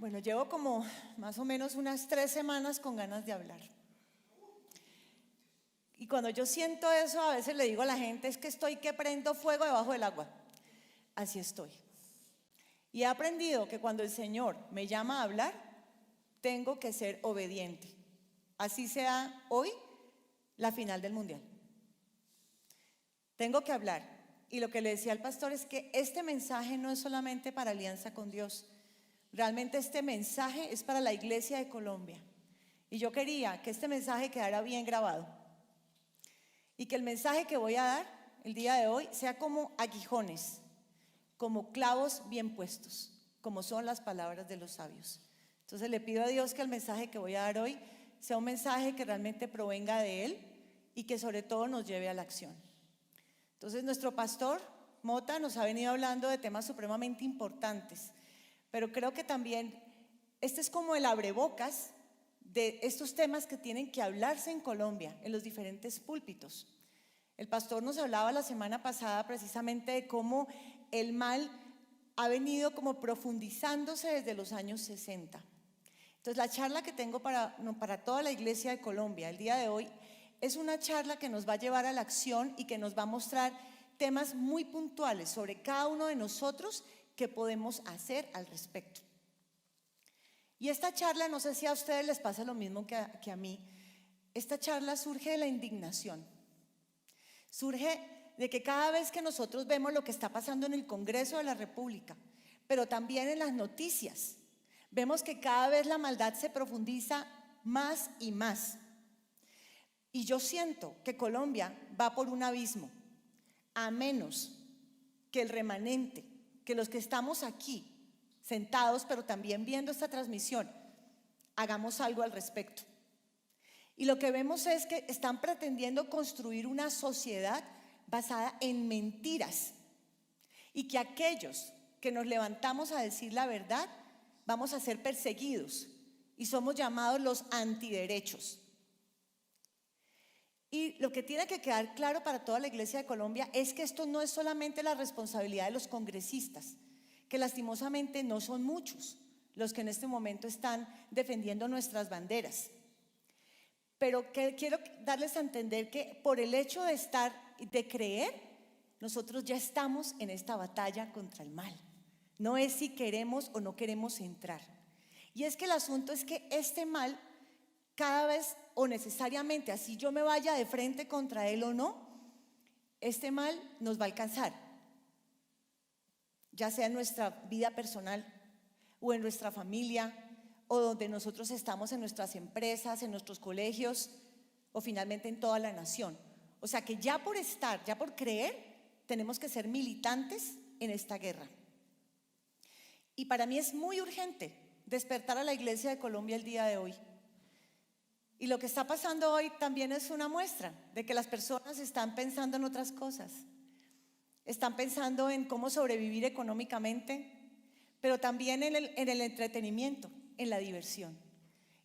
Bueno, llevo como más o menos unas 3 semanas con ganas de hablar. Y cuando yo siento eso, a veces le digo a la gente, es que estoy que prendo fuego debajo del agua. Así estoy. Y he aprendido que cuando el Señor me llama a hablar, tengo que ser obediente. Así sea hoy la final del mundial. Tengo que hablar. Y lo que le decía al pastor es que este mensaje no es solamente para alianza con Dios. Realmente este mensaje es para la iglesia de Colombia. Y yo quería que este mensaje quedara bien grabado. Y que el mensaje que voy a dar el día de hoy sea como aguijones, como clavos bien puestos, como son las palabras de los sabios. Entonces le pido a Dios que el mensaje que voy a dar hoy sea un mensaje que realmente provenga de Él y que sobre todo nos lleve a la acción. Entonces nuestro pastor Mota nos ha venido hablando de temas supremamente importantes, pero creo que también este es como el abrebocas de estos temas que tienen que hablarse en Colombia, en los diferentes púlpitos. El pastor nos hablaba la semana pasada precisamente de cómo el mal ha venido como profundizándose desde los años 60. Entonces la charla que tengo para toda la iglesia de Colombia el día de hoy es una charla que nos va a llevar a la acción y que nos va a mostrar temas muy puntuales sobre cada uno de nosotros que podemos hacer al respecto. Y esta charla, no sé si a ustedes les pasa lo mismo que a mí, esta charla surge de la indignación. Surge de que cada vez que nosotros vemos lo que está pasando en el Congreso de la República, pero también en las noticias, vemos que cada vez la maldad se profundiza más y más. Y yo siento que Colombia va por un abismo, a menos que el remanente, que los que estamos aquí sentados, pero también viendo esta transmisión, hagamos algo al respecto. Y lo que vemos es que están pretendiendo construir una sociedad basada en mentiras y que aquellos que nos levantamos a decir la verdad vamos a ser perseguidos y somos llamados los antiderechos. Y lo que tiene que quedar claro para toda la iglesia de Colombia es que esto no es solamente la responsabilidad de los congresistas, que lastimosamente no son muchos los que en este momento están defendiendo nuestras banderas. Pero que quiero darles a entender que por el hecho de creer, nosotros ya estamos en esta batalla contra el mal. No es si queremos o no queremos entrar. Y es que el asunto es que este mal, cada vez o necesariamente, así yo me vaya de frente contra él o no, este mal nos va a alcanzar. Ya sea en nuestra vida personal o en nuestra familia, o donde nosotros estamos en nuestras empresas, en nuestros colegios, o finalmente en toda la nación. O sea que ya por creer, tenemos que ser militantes en esta guerra. Y para mí es muy urgente despertar a la iglesia de Colombia el día de hoy. Y lo que está pasando hoy también es una muestra de que las personas están pensando en otras cosas. Están pensando en cómo sobrevivir económicamente, pero también en el entretenimiento, en la diversión.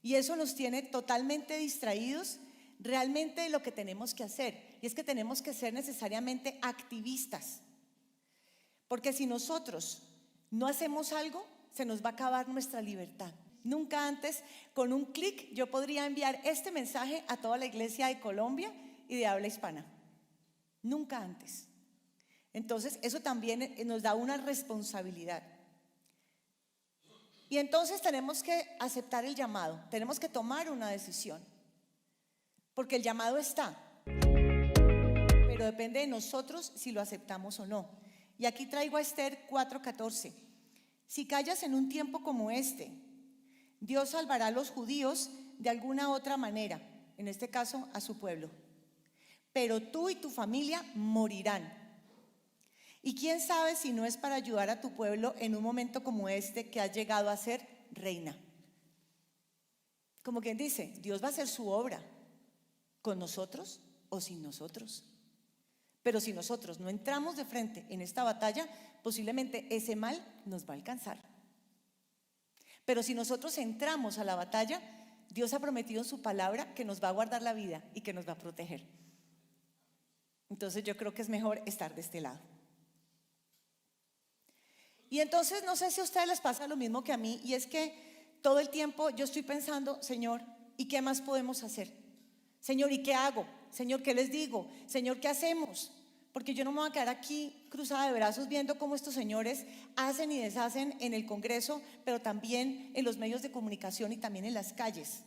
Y eso nos tiene totalmente distraídos realmente de lo que tenemos que hacer. Y es que tenemos que ser necesariamente activistas. Porque si nosotros no hacemos algo, se nos va a acabar nuestra libertad. Nunca antes, con un clic, yo podría enviar este mensaje a toda la iglesia de Colombia y de habla hispana. Nunca antes. Entonces, eso también nos da una responsabilidad. Y entonces tenemos que aceptar el llamado, tenemos que tomar una decisión, porque el llamado está, pero depende de nosotros si lo aceptamos o no. Y aquí traigo a Esther 4:14. Si callas en un tiempo como este, Dios salvará a los judíos de alguna otra manera, en este caso a su pueblo, pero tú y tu familia morirán. Y quién sabe si no es para ayudar a tu pueblo en un momento como este que has llegado a ser reina. Como quien dice, Dios va a hacer su obra, con nosotros o sin nosotros. Pero si nosotros no entramos de frente en esta batalla, posiblemente ese mal nos va a alcanzar. Pero si nosotros entramos a la batalla, Dios ha prometido en su palabra que nos va a guardar la vida y que nos va a proteger. Entonces yo creo que es mejor estar de este lado. Y entonces no sé si a ustedes les pasa lo mismo que a mí, y es que todo el tiempo yo estoy pensando, Señor, ¿y qué más podemos hacer? Señor, ¿y qué hago? Señor, ¿qué les digo? Señor, ¿qué hacemos? Porque yo no me voy a quedar aquí cruzada de brazos viendo cómo estos señores hacen y deshacen en el Congreso, pero también en los medios de comunicación y también en las calles.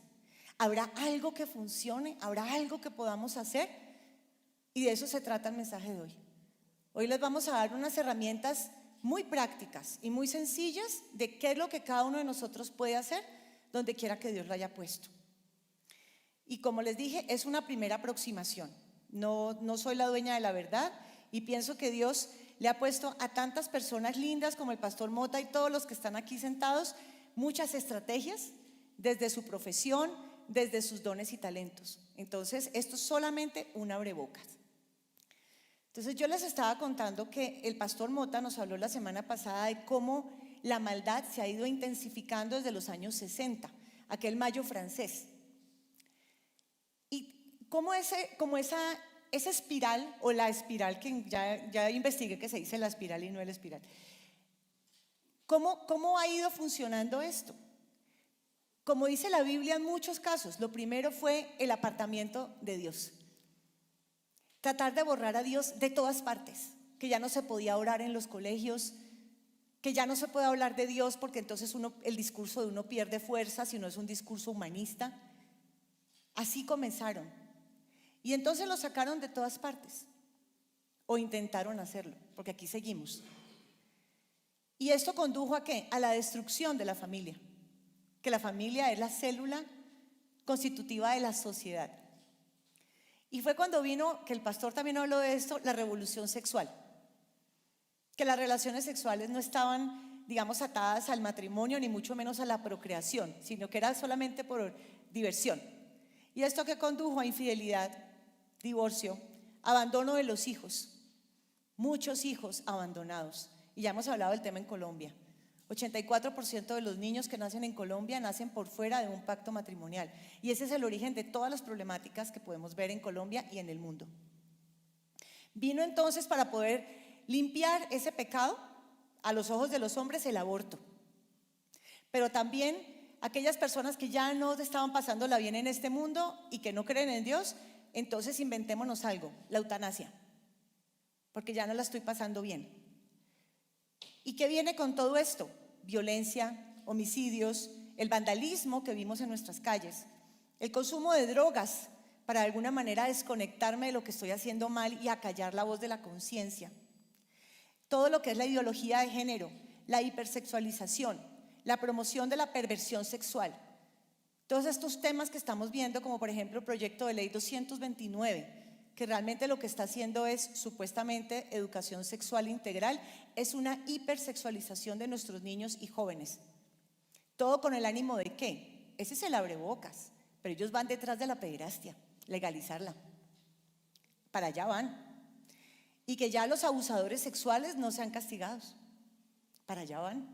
¿Habrá algo que funcione? ¿Habrá algo que podamos hacer? Y de eso se trata el mensaje de hoy. Hoy les vamos a dar unas herramientas muy prácticas y muy sencillas de qué es lo que cada uno de nosotros puede hacer donde quiera que Dios lo haya puesto. Y como les dije, es una primera aproximación. No soy la dueña de la verdad y pienso que Dios le ha puesto a tantas personas lindas como el pastor Mota y todos los que están aquí sentados muchas estrategias desde su profesión, desde sus dones y talentos. Entonces, esto es solamente un abrebocas. Entonces, yo les estaba contando que el pastor Mota nos habló la semana pasada de cómo la maldad se ha ido intensificando desde los años 60, aquel mayo francés. Y cómo esa espiral o la espiral, que ya investigué que se dice la espiral y no el espiral, ¿cómo ha ido funcionando esto? Como dice la Biblia en muchos casos, lo primero fue el apartamiento de Dios. Tratar de borrar a Dios de todas partes, que ya no se podía orar en los colegios, que ya no se puede hablar de Dios porque entonces el discurso de uno pierde fuerza si no es un discurso humanista. Así comenzaron. Y entonces lo sacaron de todas partes, o intentaron hacerlo, porque aquí seguimos. ¿Y esto condujo a qué? A la destrucción de la familia, que la familia es la célula constitutiva de la sociedad. Y fue cuando vino, que el pastor también habló de esto, la revolución sexual, que las relaciones sexuales no estaban, digamos, atadas al matrimonio, ni mucho menos a la procreación, sino que era solamente por diversión. ¿Y esto qué condujo? A infidelidad, divorcio, abandono de los hijos, muchos hijos abandonados. Y ya hemos hablado del tema en Colombia. 84% de los niños que nacen en Colombia nacen por fuera de un pacto matrimonial. Y ese es el origen de todas las problemáticas que podemos ver en Colombia y en el mundo. Vino entonces, para poder limpiar ese pecado, a los ojos de los hombres, el aborto. Pero también aquellas personas que ya no estaban pasándola bien en este mundo y que no creen en Dios, entonces inventémonos algo, la eutanasia, porque ya no la estoy pasando bien. ¿Y qué viene con todo esto? Violencia, homicidios, el vandalismo que vimos en nuestras calles, el consumo de drogas para de alguna manera desconectarme de lo que estoy haciendo mal y acallar la voz de la conciencia. Todo lo que es la ideología de género, la hipersexualización, la promoción de la perversión sexual. Todos estos temas que estamos viendo, como por ejemplo el proyecto de ley 229, que realmente lo que está haciendo es supuestamente educación sexual integral, es una hipersexualización de nuestros niños y jóvenes. Todo con el ánimo de ¿qué? Ese es el abrebocas, pero ellos van detrás de la pederastia, legalizarla. Para allá van. Y que ya los abusadores sexuales no sean castigados. Para allá van.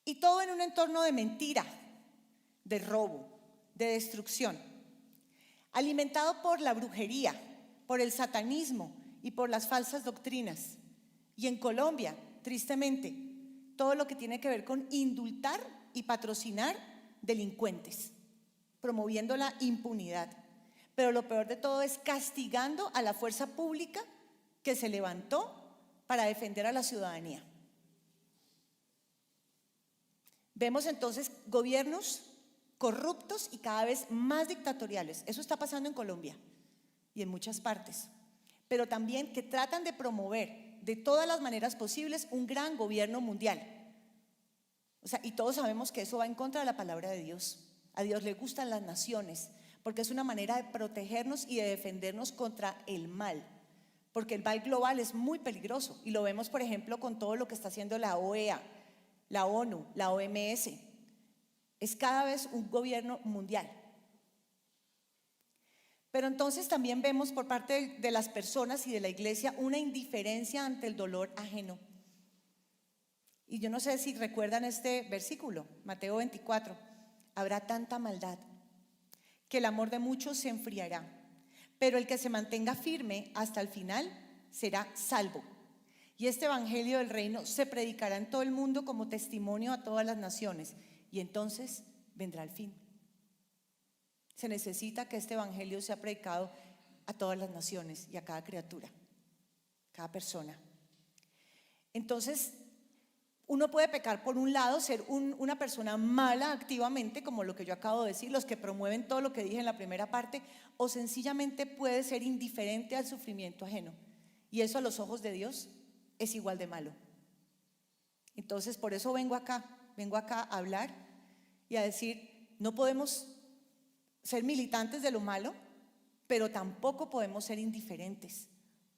Y todo en un entorno de mentira, de robo, de destrucción, alimentado por la brujería, por el satanismo y por las falsas doctrinas. Y en Colombia, tristemente, todo lo que tiene que ver con indultar y patrocinar delincuentes, promoviendo la impunidad. Pero lo peor de todo es castigando a la fuerza pública que se levantó para defender a la ciudadanía. Vemos entonces gobiernos corruptos y cada vez más dictatoriales. Eso está pasando en Colombia y en muchas partes. Pero también que tratan de promover de todas las maneras posibles un gran gobierno mundial. O sea, y todos sabemos que eso va en contra de la palabra de Dios. A Dios le gustan las naciones, porque es una manera de protegernos y de defendernos contra el mal. Porque el mal global es muy peligroso y lo vemos, por ejemplo, con todo lo que está haciendo la OEA, la ONU, la OMS. Es cada vez un gobierno mundial. Pero entonces también vemos por parte de las personas y de la iglesia una indiferencia ante el dolor ajeno. Y yo no sé si recuerdan este versículo, Mateo 24. Habrá tanta maldad que el amor de muchos se enfriará, pero el que se mantenga firme hasta el final será salvo. Y este evangelio del reino se predicará en todo el mundo como testimonio a todas las naciones. Y entonces vendrá el fin. Se necesita que este evangelio sea predicado a todas las naciones y a cada criatura, cada persona. Entonces, uno puede pecar por un lado, ser una persona mala activamente, como lo que yo acabo de decir, los que promueven todo lo que dije en la primera parte, o sencillamente puede ser indiferente al sufrimiento ajeno. Y eso a los ojos de Dios es igual de malo. Entonces, por eso vengo acá a hablar y a decir, no podemos ser militantes de lo malo, pero tampoco podemos ser indiferentes,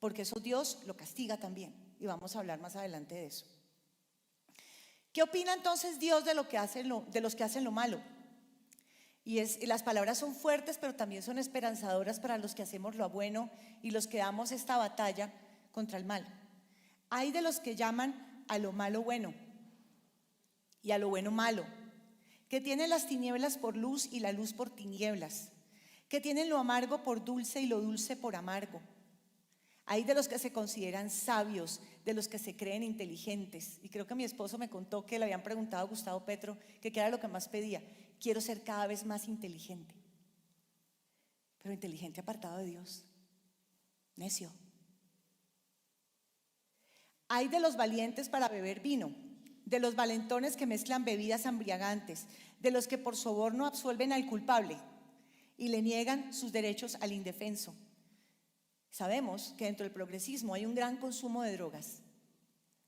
porque eso Dios lo castiga también, y vamos a hablar más adelante de eso. ¿Qué opina entonces Dios de los que hacen lo malo? Y las palabras son fuertes, pero también son esperanzadoras para los que hacemos lo bueno y los que damos esta batalla contra el mal. Hay de los que llaman a lo malo bueno y a lo bueno malo, que tienen las tinieblas por luz y la luz por tinieblas, que tienen lo amargo por dulce y lo dulce por amargo. Hay de los que se consideran sabios, de los que se creen inteligentes. Y creo que mi esposo me contó que le habían preguntado a Gustavo Petro que qué era lo que más pedía. Quiero ser cada vez más inteligente. Pero inteligente apartado de Dios. Necio. Hay de los valientes para beber vino, de los valentones que mezclan bebidas embriagantes, de los que por soborno absuelven al culpable y le niegan sus derechos al indefenso. Sabemos que dentro del progresismo hay un gran consumo de drogas.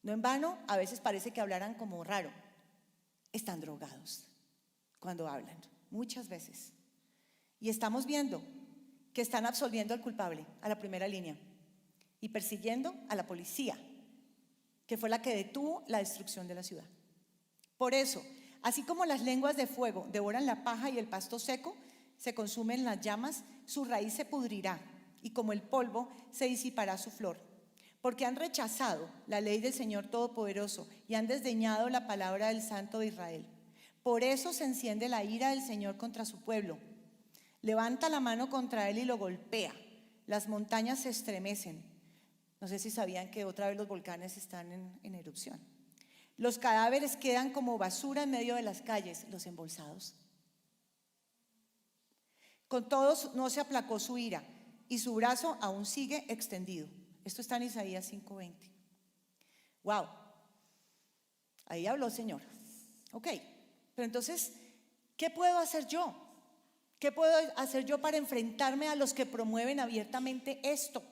No en vano, a veces parece que hablaran como raro. Están drogados cuando hablan, muchas veces. Y estamos viendo que están absolviendo al culpable, a la primera línea, y persiguiendo a la policía, que fue la que detuvo la destrucción de la ciudad. Por eso, así como las lenguas de fuego devoran la paja y el pasto seco, se consumen las llamas, su raíz se pudrirá, y como el polvo se disipará su flor, porque han rechazado la ley del Señor Todopoderoso y han desdeñado la palabra del Santo de Israel. Por eso se enciende la ira del Señor contra su pueblo. Levanta la mano contra él y lo golpea. Las montañas se estremecen. No sé si sabían que otra vez los volcanes están en erupción. Los cadáveres quedan como basura en medio de las calles, los embolsados. Con todos no se aplacó su ira, y su brazo aún sigue extendido. Esto está en Isaías 5:20. Wow, ahí habló el Señor. Ok, pero entonces, ¿qué puedo hacer yo? ¿Qué puedo hacer yo para enfrentarme a los que promueven abiertamente esto?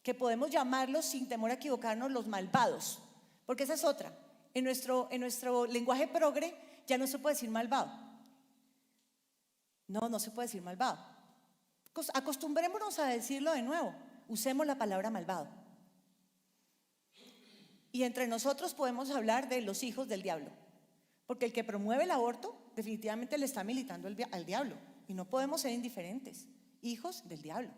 Que podemos llamarlos, sin temor a equivocarnos, los malvados, porque esa es otra. En nuestro lenguaje progre ya no se puede decir malvado. No se puede decir malvado. Acostumbrémonos a decirlo de nuevo. Usemos la palabra malvado. Y entre nosotros podemos hablar de los hijos del diablo, porque el que promueve el aborto definitivamente le está militando al diablo, y no podemos ser indiferentes. Hijos del diablo.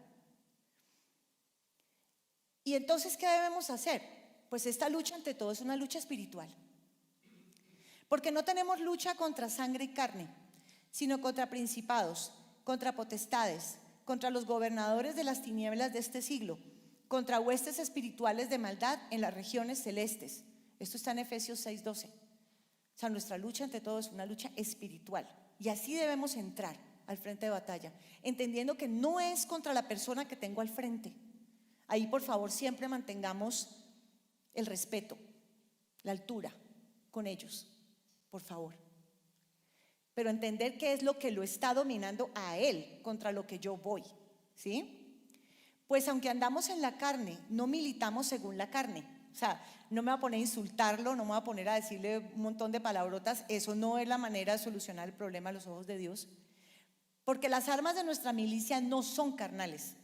Y entonces, ¿qué debemos hacer? Pues esta lucha ante todo es una lucha espiritual, porque no tenemos lucha contra sangre y carne, sino contra principados, contra potestades, contra los gobernadores de las tinieblas de este siglo, contra huestes espirituales de maldad en las regiones celestes. Esto está en Efesios 6:12. O sea, nuestra lucha ante todo es una lucha espiritual, y así debemos entrar al frente de batalla, entendiendo que no es contra la persona que tengo al frente. Ahí, por favor, siempre mantengamos el respeto, la altura con ellos, por favor. Pero entender qué es lo que lo está dominando a él contra lo que yo voy, ¿sí? Pues aunque andamos en la carne, no militamos según la carne. O sea, no me voy a poner a insultarlo, no me voy a poner a decirle un montón de palabrotas. Eso no es la manera de solucionar el problema a los ojos de Dios. Porque las armas de nuestra milicia no son carnales,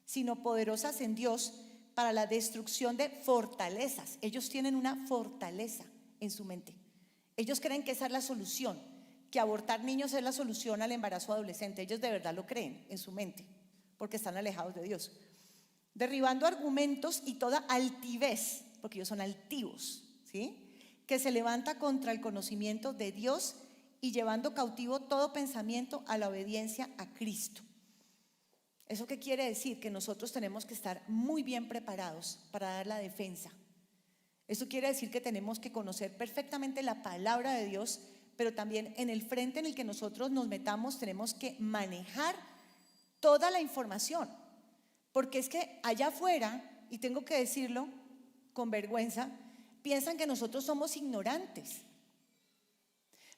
sino poderosas en Dios para la destrucción de fortalezas. Ellos tienen una fortaleza en su mente. Ellos creen que esa es la solución, que abortar niños es la solución al embarazo adolescente. Ellos de verdad lo creen en su mente, porque están alejados de Dios. Derribando argumentos y toda altivez, porque ellos son altivos, ¿sí?, que se levanta contra el conocimiento de Dios, y llevando cautivo todo pensamiento a la obediencia a Cristo. ¿Eso qué quiere decir? Que nosotros tenemos que estar muy bien preparados para dar la defensa Eso quiere decir que tenemos que conocer perfectamente la palabra de Dios, pero también en el frente en el que nosotros nos metamos tenemos que manejar toda la información. Porque es que allá afuera, y tengo que decirlo con vergüenza, piensan que nosotros somos ignorantes.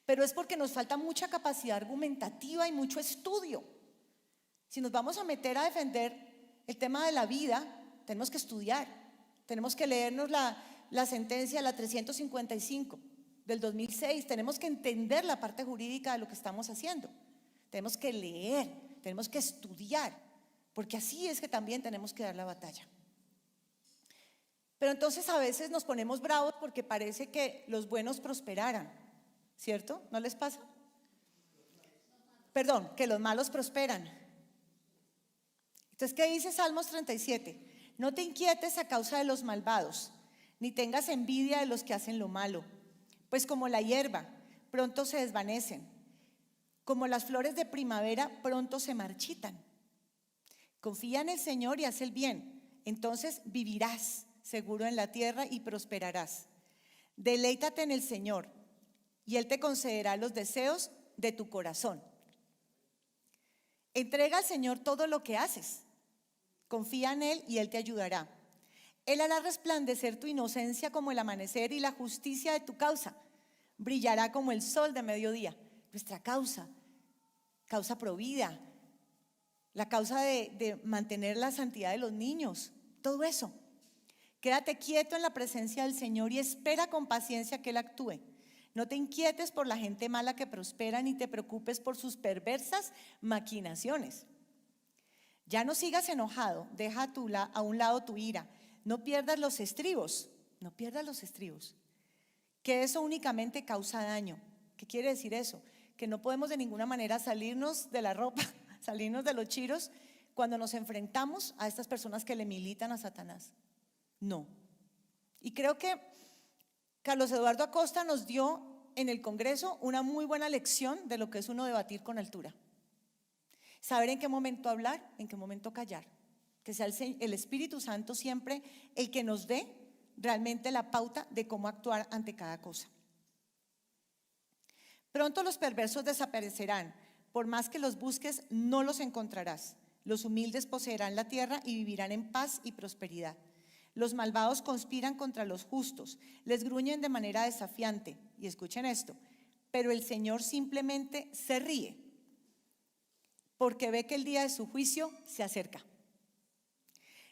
Pero es porque nos falta mucha capacidad argumentativa y mucho estudio. Si nos vamos a meter a defender el tema de la vida, tenemos que estudiar. Tenemos que leernos la sentencia, la 355 del 2006. Tenemos que entender la parte jurídica de lo que estamos haciendo. Tenemos que leer, tenemos que estudiar, porque así es que también tenemos que dar la batalla. Pero entonces a veces nos ponemos bravos porque parece que los buenos prosperaran, ¿cierto? ¿No les pasa? Perdón, que los malos prosperan. Entonces, ¿qué dice Salmos 37? No te inquietes a causa de los malvados, ni tengas envidia de los que hacen lo malo, pues como la hierba, pronto se desvanecen, como las flores de primavera, pronto se marchitan. Confía en el Señor y haz el bien, entonces vivirás seguro en la tierra y prosperarás. Deleítate en el Señor y Él te concederá los deseos de tu corazón. Entrega al Señor todo lo que haces. Confía en Él y Él te ayudará. Él hará resplandecer tu inocencia como el amanecer y la justicia de tu causa brillará como el sol de mediodía. Nuestra causa provida, la causa de mantener la santidad de los niños, todo eso. Quédate quieto en la presencia del Señor y espera con paciencia que Él actúe. No te inquietes por la gente mala que prospera, ni te preocupes por sus perversas maquinaciones. Ya no sigas enojado, deja a un lado tu ira. No pierdas los estribos, que eso únicamente causa daño. ¿Qué quiere decir eso? Que no podemos de ninguna manera salirnos de la ropa, salirnos de los chiros cuando nos enfrentamos a estas personas que le militan a Satanás. No. Y creo que Carlos Eduardo Acosta nos dio en el Congreso una muy buena lección de lo que es uno debatir con altura. Saber en qué momento hablar, en qué momento callar. Que sea el Espíritu Santo siempre el que nos dé realmente la pauta de cómo actuar ante cada cosa. Pronto los perversos desaparecerán. Por más que los busques, no los encontrarás. Los humildes poseerán la tierra y vivirán en paz y prosperidad. Los malvados conspiran contra los justos, les gruñen de manera desafiante. Y escuchen esto, pero el Señor simplemente se ríe, porque ve que el día de su juicio se acerca.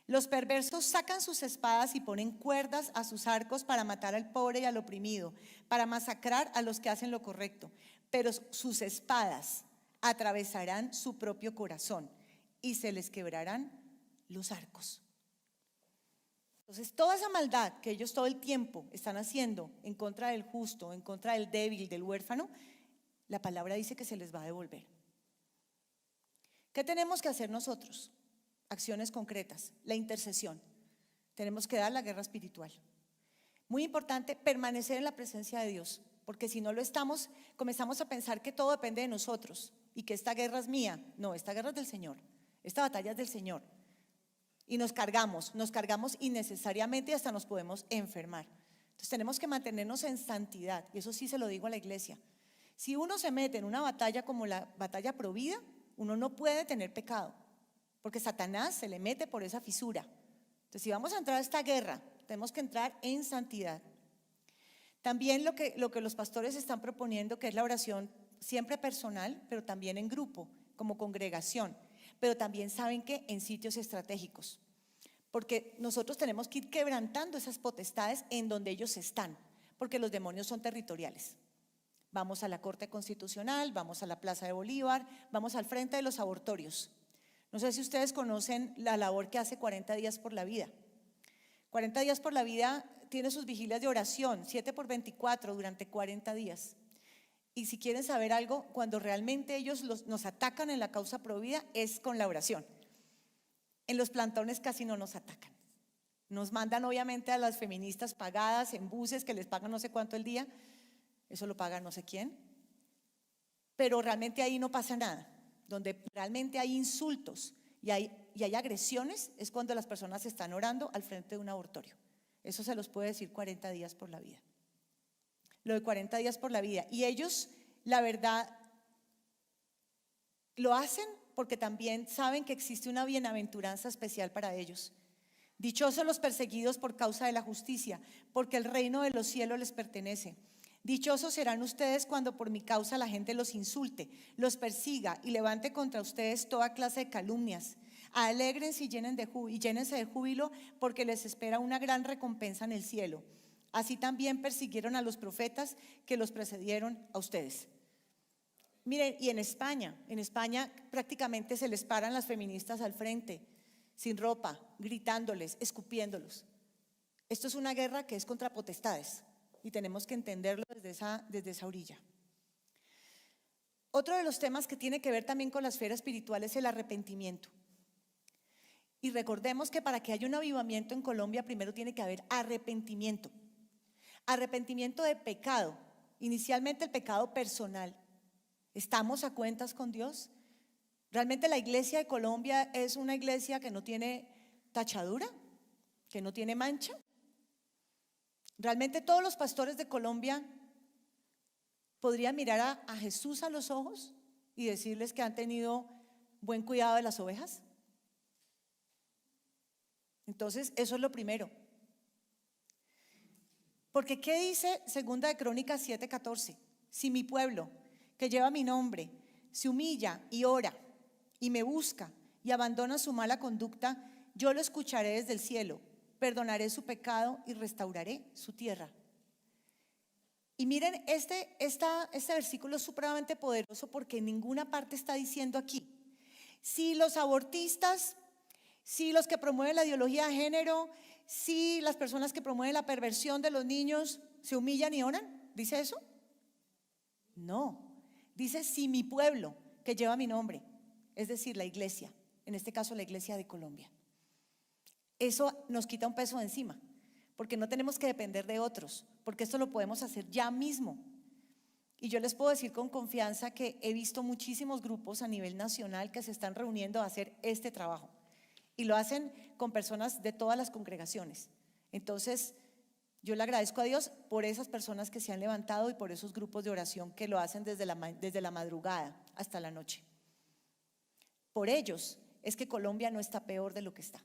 Los perversos sacan sus espadas y ponen cuerdas a sus arcos para matar al pobre y al oprimido, para masacrar a los que hacen lo correcto. Pero sus espadas atravesarán su propio corazón y se les quebrarán los arcos. Entonces, toda esa maldad que ellos todo el tiempo están haciendo en contra del justo, en contra del débil, del huérfano, la palabra dice que se les va a devolver. ¿Qué tenemos que hacer nosotros? Acciones concretas, la intercesión. Tenemos que dar la guerra espiritual. Muy importante permanecer en la presencia de Dios, porque si no lo estamos, comenzamos a pensar que todo depende de nosotros y que esta guerra es mía. No, esta guerra es del Señor, esta batalla es del Señor. Y nos cargamos innecesariamente y hasta nos podemos enfermar. Entonces tenemos que mantenernos en santidad, y eso sí se lo digo a la iglesia. Si uno se mete en una batalla como la batalla provida, uno no puede tener pecado, porque Satanás se le mete por esa fisura. Entonces, si vamos a entrar a esta guerra, tenemos que entrar en santidad. También lo que los pastores están proponiendo, que es la oración siempre personal, pero también en grupo, como congregación. Pero también saben que en sitios estratégicos, porque nosotros tenemos que ir quebrantando esas potestades en donde ellos están, porque los demonios son territoriales. Vamos a la Corte Constitucional, vamos a la Plaza de Bolívar, vamos al frente de los abortorios. No sé si ustedes conocen la labor que hace 40 días por la vida. 40 días por la vida tiene sus vigilias de oración, 7x24 durante 40 días. Y si quieren saber algo, cuando realmente ellos nos atacan en la causa provida es con la oración. En los plantones casi no nos atacan. Nos mandan obviamente a las feministas pagadas en buses que les pagan no sé cuánto el día, eso lo paga no sé quién, pero realmente ahí no pasa nada. Donde realmente hay insultos y hay agresiones es cuando las personas están orando al frente de un abortorio. Eso se los puede decir 40 días por la vida. Lo de 40 días por la vida. Y ellos, la verdad, lo hacen porque también saben que existe una bienaventuranza especial para ellos. Dichosos los perseguidos por causa de la justicia, porque el reino de los cielos les pertenece. Dichosos serán ustedes cuando por mi causa la gente los insulte, los persiga y levante contra ustedes toda clase de calumnias. Alégrense y llénense de júbilo, porque les espera una gran recompensa en el cielo. Así también persiguieron a los profetas que los precedieron a ustedes. Miren, y en España prácticamente se les paran las feministas al frente, sin ropa, gritándoles, escupiéndolos. Esto es una guerra que es contra potestades y tenemos que entenderlo desde esa orilla. Otro de los temas que tiene que ver también con la esfera espiritual es el arrepentimiento. Y recordemos que para que haya un avivamiento en Colombia primero tiene que haber arrepentimiento. Arrepentimiento de pecado, inicialmente el pecado personal. ¿Estamos a cuentas con Dios? ¿Realmente la iglesia de Colombia es una iglesia que no tiene tachadura? ¿Que no tiene mancha? ¿Realmente todos los pastores de Colombia podrían mirar a Jesús a los ojos y decirles que han tenido buen cuidado de las ovejas? Entonces, eso es lo primero. Porque ¿qué dice Segunda de Crónicas 7:14? Si mi pueblo, que lleva mi nombre, se humilla y ora y me busca y abandona su mala conducta, yo lo escucharé desde el cielo, perdonaré su pecado y restauraré su tierra. Y miren, este versículo es supremamente poderoso porque en ninguna parte está diciendo aquí, si los abortistas, si los que promueven la ideología de género, si las personas que promueven la perversión de los niños se humillan y oran, ¿dice eso? No, dice si mi pueblo que lleva mi nombre, es decir, la iglesia, en este caso la iglesia de Colombia. Eso nos quita un peso de encima, porque no tenemos que depender de otros, porque esto lo podemos hacer ya mismo. Y yo les puedo decir con confianza que he visto muchísimos grupos a nivel nacional que se están reuniendo a hacer este trabajo. Y lo hacen con personas de todas las congregaciones. Entonces, yo le agradezco a Dios por esas personas que se han levantado y por esos grupos de oración que lo hacen desde la madrugada hasta la noche. Por ellos es que Colombia no está peor de lo que está,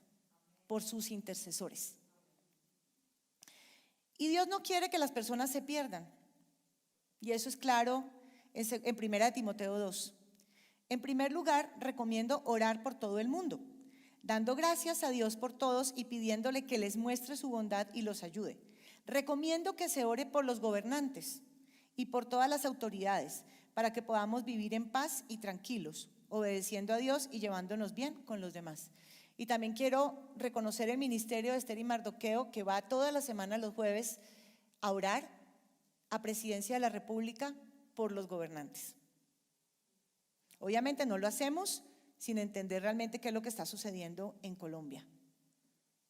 por sus intercesores. Y Dios no quiere que las personas se pierdan. Y eso es claro en 1 Timoteo 2. En primer lugar, recomiendo orar por todo el mundo, dando gracias a Dios por todos y pidiéndole que les muestre su bondad y los ayude. Recomiendo que se ore por los gobernantes y por todas las autoridades para que podamos vivir en paz y tranquilos, obedeciendo a Dios y llevándonos bien con los demás. Y también quiero reconocer el ministerio de Esther y Mardoqueo, que va toda la semana los jueves a orar a Presidencia de la República por los gobernantes. Obviamente no lo hacemos sin entender realmente qué es lo que está sucediendo en Colombia.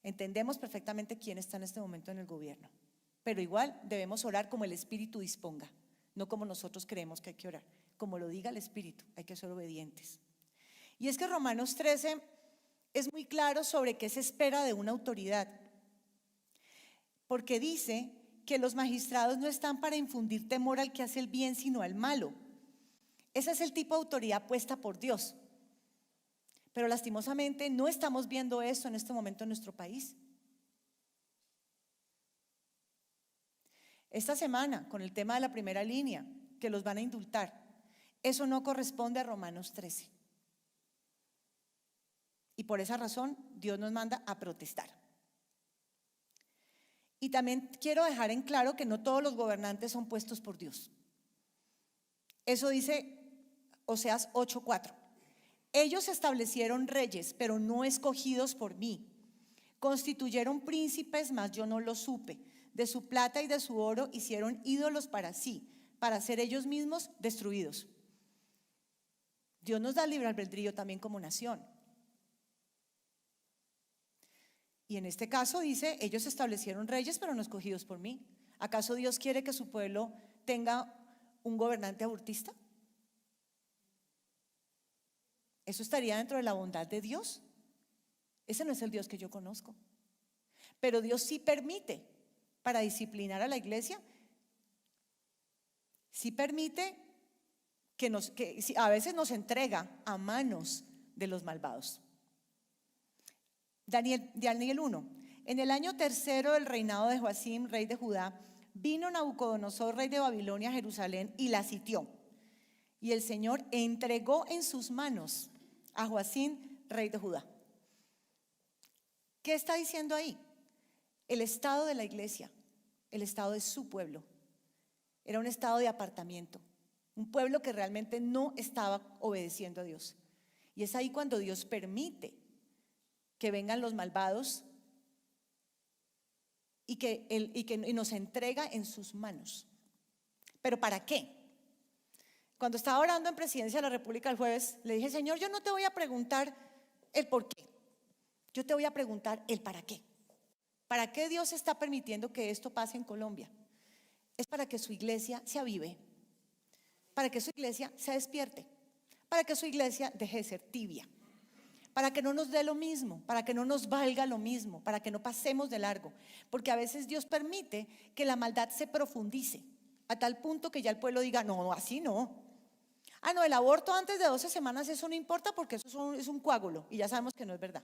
Entendemos perfectamente quién está en este momento en el gobierno, pero igual debemos orar como el Espíritu disponga, no como nosotros creemos que hay que orar, como lo diga el Espíritu, hay que ser obedientes. Y es que Romanos 13 es muy claro sobre qué se espera de una autoridad, porque dice que los magistrados no están para infundir temor al que hace el bien, sino al malo. Ese es el tipo de autoridad puesta por Dios. Pero lastimosamente no estamos viendo eso en este momento en nuestro país. Esta semana, con el tema de la primera línea, que los van a indultar, eso no corresponde a Romanos 13. Y por esa razón, Dios nos manda a protestar. Y también quiero dejar en claro que no todos los gobernantes son puestos por Dios. Eso dice Oseas 8:4. Ellos establecieron reyes, pero no escogidos por mí. Constituyeron príncipes, mas yo no lo supe. De su plata y de su oro hicieron ídolos para sí, para ser ellos mismos destruidos. Dios nos da libre albedrío también como nación. Y en este caso dice, ellos establecieron reyes, pero no escogidos por mí. ¿Acaso Dios quiere que su pueblo tenga un gobernante abortista? ¿Eso estaría dentro de la bondad de Dios? Ese no es el Dios que yo conozco. pero Dios sí permite para disciplinar a la iglesia, sí permite que a veces nos entrega a manos de los malvados. Daniel 1. En el año tercero del reinado de Joacim, rey de Judá, vino Nabucodonosor, rey de Babilonia, a Jerusalén y la sitió. Y el Señor entregó en sus manos a Joacim, rey de Judá. ¿Qué está diciendo ahí? El estado de la iglesia, el estado de su pueblo. Era un estado de apartamiento, un pueblo que realmente no estaba obedeciendo a Dios. Y es ahí cuando Dios permite que vengan los malvados y nos entrega en sus manos. ¿Pero para qué? Cuando estaba orando en Presidencia de la República el jueves, le dije: Señor, yo no te voy a preguntar el por qué, yo te voy a preguntar el para qué. ¿Para qué Dios está permitiendo que esto pase en Colombia? Es para que su iglesia se avive, para que su iglesia se despierte, para que su iglesia deje de ser tibia, para que no nos dé lo mismo, para que no nos valga lo mismo, para que no pasemos de largo. Porque a veces Dios permite que la maldad se profundice a tal punto que ya el pueblo diga: no, así no. Ah, no, el aborto antes de 12 semanas, eso no importa porque eso es un coágulo y ya sabemos que no es verdad.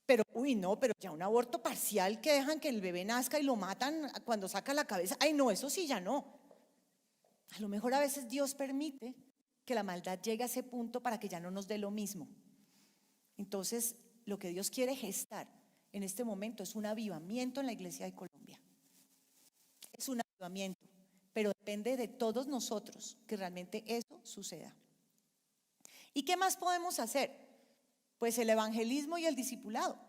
Pero, no, pero ya un aborto parcial que dejan que el bebé nazca y lo matan cuando saca la cabeza, ay no, eso sí ya no. A lo mejor a veces Dios permite que la maldad llegue a ese punto para que ya no nos dé lo mismo. Entonces, lo que Dios quiere gestar en este momento es un avivamiento en la iglesia de Colombia. Es un avivamiento, pero depende de todos nosotros que realmente eso suceda. ¿Y qué más podemos hacer? Pues el evangelismo y el discipulado.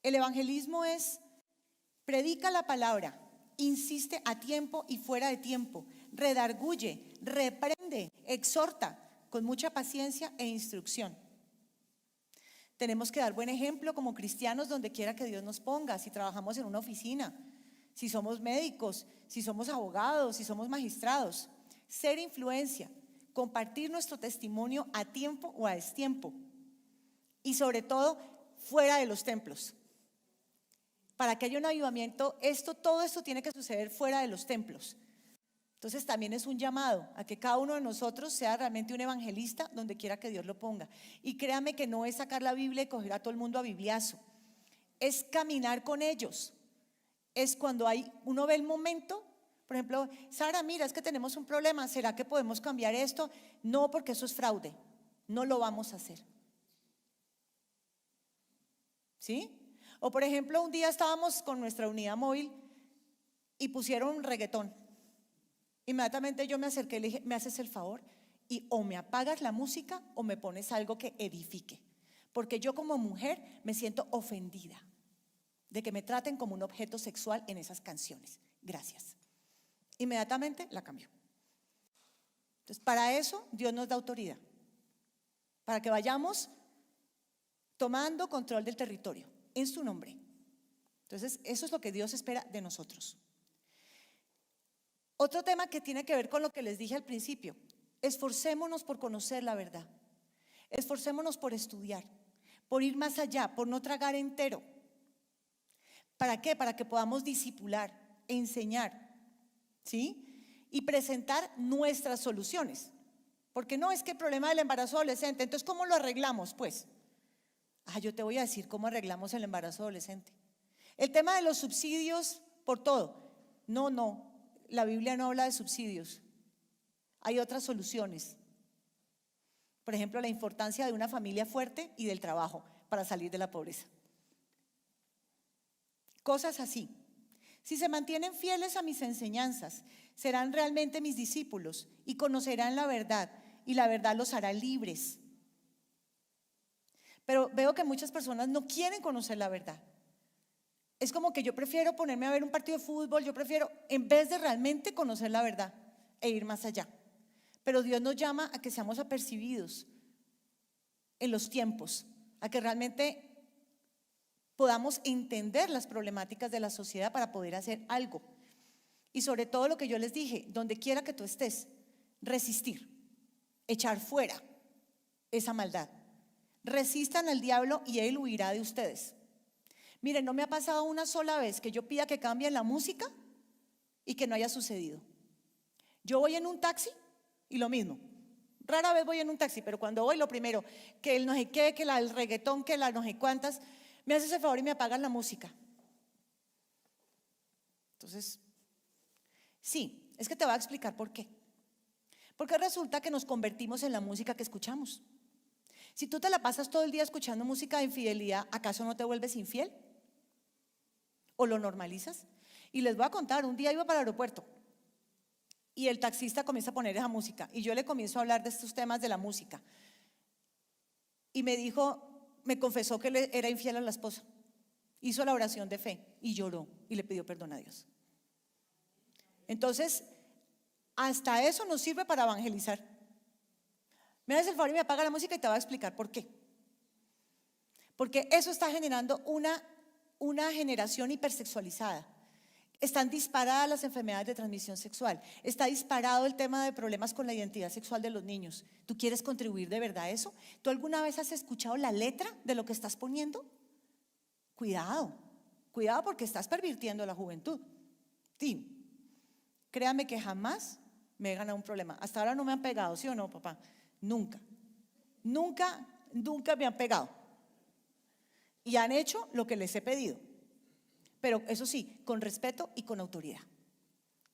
El evangelismo es: predica la palabra, insiste a tiempo y fuera de tiempo, redarguye, reprende, exhorta con mucha paciencia e instrucción. Tenemos que dar buen ejemplo como cristianos donde quiera que Dios nos ponga. Si trabajamos en una oficina, si somos médicos, si somos abogados, si somos magistrados. Ser influencia, compartir nuestro testimonio a tiempo o a destiempo. Y sobre todo, fuera de los templos. Para que haya un avivamiento, todo esto tiene que suceder fuera de los templos. Entonces también es un llamado a que cada uno de nosotros sea realmente un evangelista donde quiera que Dios lo ponga. Y créame que no es sacar la Biblia y coger a todo el mundo a bibliazo. Es caminar con ellos. Es cuando uno ve el momento. Por ejemplo: Sara, mira, es que tenemos un problema, ¿será que podemos cambiar esto? No, porque eso es fraude, no lo vamos a hacer. ¿Sí? O por ejemplo, un día estábamos con nuestra unidad móvil y pusieron reggaetón. Inmediatamente yo me acerqué y le dije: ¿me haces el favor? Y o me apagas la música o me pones algo que edifique. Porque yo como mujer me siento ofendida de que me traten como un objeto sexual en esas canciones. Gracias. Inmediatamente la cambió. Entonces, para eso Dios nos da autoridad, para que vayamos tomando control del territorio en su nombre. Entonces, eso es lo que Dios espera de nosotros. Otro tema que tiene que ver con lo que les dije al principio: esforcémonos por conocer la verdad, esforcémonos por estudiar, por ir más allá, por no tragar entero. ¿Para qué? Para que podamos discipular, enseñar, ¿sí? Y presentar nuestras soluciones. Porque no es que el problema del embarazo adolescente, entonces ¿cómo lo arreglamos? Pues, yo te voy a decir cómo arreglamos el embarazo adolescente. El tema de los subsidios por todo. No, la Biblia no habla de subsidios. Hay otras soluciones. Por ejemplo, la importancia de una familia fuerte y del trabajo para salir de la pobreza. Cosas así. Si se mantienen fieles a mis enseñanzas, serán realmente mis discípulos y conocerán la verdad, y la verdad los hará libres. Pero veo que muchas personas no quieren conocer la verdad. Es como que yo prefiero ponerme a ver un partido de fútbol, yo prefiero, en vez de realmente conocer la verdad e ir más allá. Pero Dios nos llama a que seamos apercibidos en los tiempos, a que realmente podamos entender las problemáticas de la sociedad para poder hacer algo. Y sobre todo lo que yo les dije: donde quiera que tú estés, resistir, echar fuera esa maldad. Resistan al diablo y él huirá de ustedes. Miren, no me ha pasado una sola vez que yo pida que cambien la música y que no haya sucedido. Yo voy en un taxi y lo mismo. Rara vez voy en un taxi, pero cuando voy lo primero, que el no sé qué, que el reggaetón, que la no sé cuántas, me haces el favor y me apagan la música. Entonces, sí, es que te voy a explicar por qué. Porque resulta que nos convertimos en la música que escuchamos. Si tú te la pasas todo el día escuchando música de infidelidad, ¿acaso no te vuelves infiel? ¿O lo normalizas? Y les voy a contar, un día iba para el aeropuerto y el taxista comienza a poner esa música y yo le comienzo a hablar de estos temas de la música y me dijo, me confesó que le era infiel a la esposa, hizo la oración de fe y lloró y le pidió perdón a Dios. Entonces, hasta eso nos sirve para evangelizar. Me das el favor y me apaga la música y te voy a explicar por qué. Porque eso está generando una generación hipersexualizada. Están disparadas las enfermedades de transmisión sexual. Está disparado el tema de problemas con la identidad sexual de los niños. ¿Tú quieres contribuir de verdad a eso? ¿Tú alguna vez has escuchado la letra de lo que estás poniendo? Cuidado, cuidado porque estás pervirtiendo la juventud. Sí, créame que jamás me he ganado un problema. Hasta ahora no me han pegado, ¿sí o no, papá? Nunca, nunca, nunca me han pegado. Y han hecho lo que les he pedido. Pero eso sí, con respeto y con autoridad.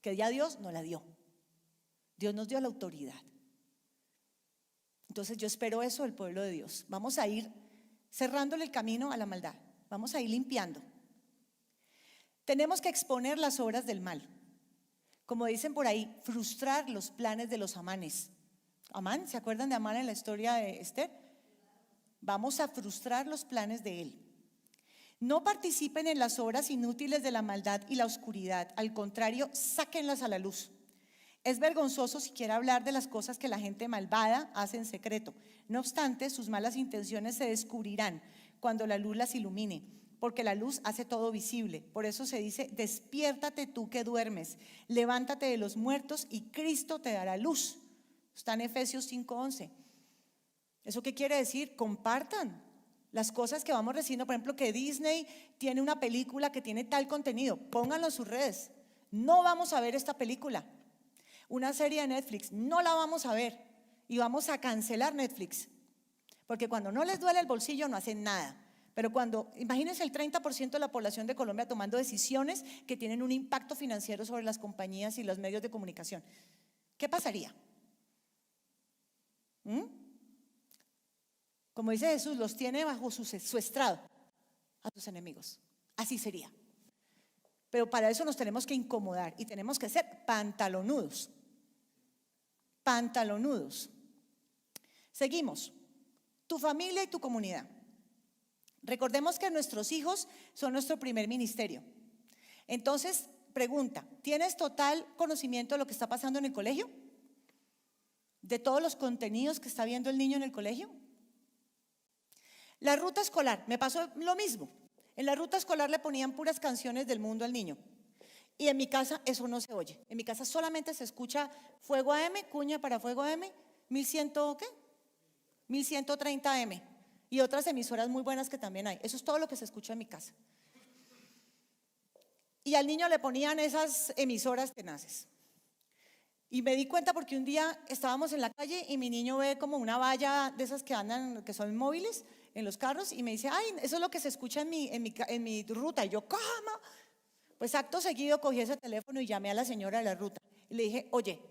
Que ya Dios nos la dio. Dios nos dio la autoridad. Entonces yo espero eso del pueblo de Dios. Vamos a ir cerrándole el camino a la maldad. Vamos a ir limpiando. Tenemos que exponer las obras del mal. Como dicen por ahí, frustrar los planes de los Amanes. Amán, ¿se acuerdan de Amán en la historia de Esther? Vamos a frustrar los planes de él. No participen en las obras inútiles de la maldad y la oscuridad. Al contrario, sáquenlas a la luz. Es vergonzoso siquiera hablar de las cosas que la gente malvada hace en secreto. No obstante, sus malas intenciones se descubrirán cuando la luz las ilumine, porque la luz hace todo visible. Por eso se dice, despiértate tú que duermes, levántate de los muertos y Cristo te dará luz. Está en Efesios 5:11. ¿Eso qué quiere decir? Compartan las cosas que vamos recibiendo. Por ejemplo, que Disney tiene una película que tiene tal contenido, pónganlo en sus redes. No vamos a ver esta película. Una serie de Netflix, no la vamos a ver y vamos a cancelar Netflix. Porque cuando no les duele el bolsillo no hacen nada. Pero cuando, imagínense el 30% de la población de Colombia tomando decisiones que tienen un impacto financiero sobre las compañías y los medios de comunicación. ¿Qué pasaría? Como dice Jesús, los tiene bajo su estrado a sus enemigos. Así sería. Pero para eso nos tenemos que incomodar y tenemos que ser pantalonudos. Pantalonudos. Seguimos. Tu familia y tu comunidad. Recordemos que nuestros hijos son nuestro primer ministerio. Entonces, pregunta, ¿tienes total conocimiento de lo que está pasando en el colegio? ¿De todos los contenidos que está viendo el niño en el colegio? La ruta escolar, me pasó lo mismo. En la ruta escolar le ponían puras canciones del mundo al niño. Y en mi casa eso no se oye. En mi casa solamente se escucha Fuego AM, cuña para Fuego AM, 1100, ¿qué? 1130 AM. Y otras emisoras muy buenas que también hay. Eso es todo lo que se escucha en mi casa. Y al niño le ponían esas emisoras tenaces. Y me di cuenta porque un día estábamos en la calle y mi niño ve como una valla de esas que andan, que son móviles en los carros y me dice, ay, eso es lo que se escucha en mi ruta. Y yo, ¿cómo? Pues acto seguido cogí ese teléfono y llamé a la señora de la ruta. Y le dije, oye,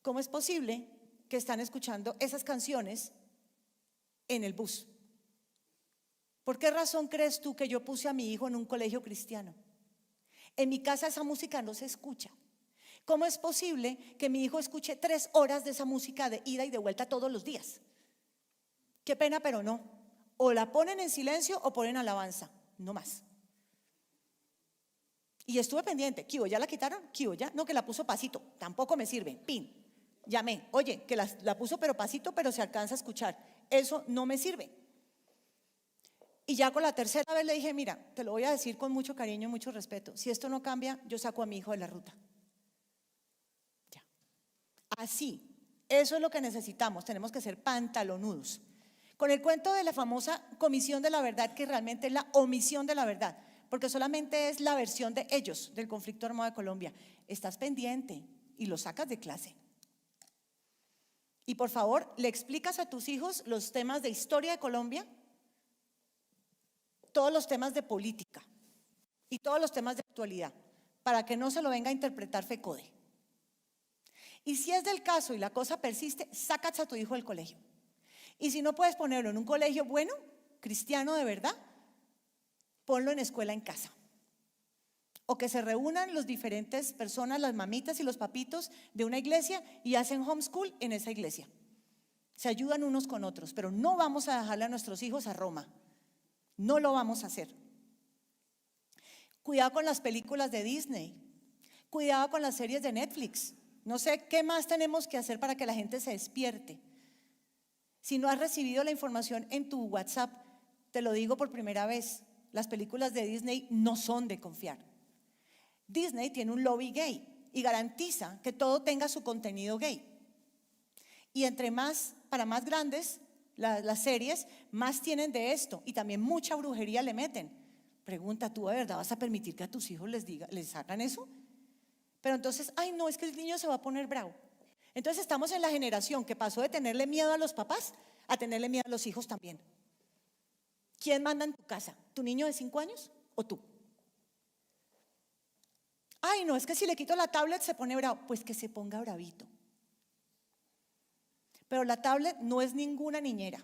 ¿cómo es posible que están escuchando esas canciones en el bus? ¿Por qué razón crees tú que yo puse a mi hijo en un colegio cristiano? En mi casa esa música no se escucha. ¿Cómo es posible que mi hijo escuche 3 horas de esa música de ida y de vuelta todos los días? Qué pena, pero no. O la ponen en silencio o ponen alabanza, no más. Y estuve pendiente, Kibo, ¿ya la quitaron? Kibo, ¿ya? No, que la puso pasito, tampoco me sirve, pin. Llamé, oye, que la puso pero pasito, pero se alcanza a escuchar. Eso no me sirve. Y ya con la tercera vez le dije, mira, te lo voy a decir con mucho cariño y mucho respeto. Si esto no cambia, yo saco a mi hijo de la ruta. Así, eso es lo que necesitamos, tenemos que ser pantalonudos. con el cuento de la famosa comisión de la verdad, que realmente es la omisión de la verdad, porque solamente es la versión de ellos del conflicto armado de Colombia. Estás pendiente y lo sacas de clase. Y por favor, le explicas a tus hijos los temas de historia de Colombia, todos los temas de política y todos los temas de actualidad, para que no se lo venga a interpretar FECODE. Y si es del caso y la cosa persiste, sacas a tu hijo del colegio. Y si no puedes ponerlo en un colegio bueno, cristiano de verdad, ponlo en escuela en casa. O que se reúnan las diferentes personas, las mamitas y los papitos de una iglesia y hacen homeschool en esa iglesia. Se ayudan unos con otros, pero no vamos a dejarle a nuestros hijos a Roma. No lo vamos a hacer. Cuidado con las películas de Disney. Cuidado con las series de Netflix. No sé qué más tenemos que hacer para que la gente se despierte. Si no has recibido la información en tu WhatsApp, te lo digo por primera vez, las películas de Disney no son de confiar. Disney tiene un lobby gay y garantiza que todo tenga su contenido gay. Y para más grandes las series, más tienen de esto y también mucha brujería le meten. Pregunta, ¿tú de verdad vas a permitir que a tus hijos les hagan eso? Pero entonces, ay no, es que el niño se va a poner bravo. Entonces estamos en la generación que pasó de tenerle miedo a los papás a tenerle miedo a los hijos también. ¿Quién manda en tu casa? ¿Tu niño de 5 años o tú? Ay no, es que si le quito la tablet se pone bravo. Pues que se ponga bravito. Pero la tablet no es ninguna niñera.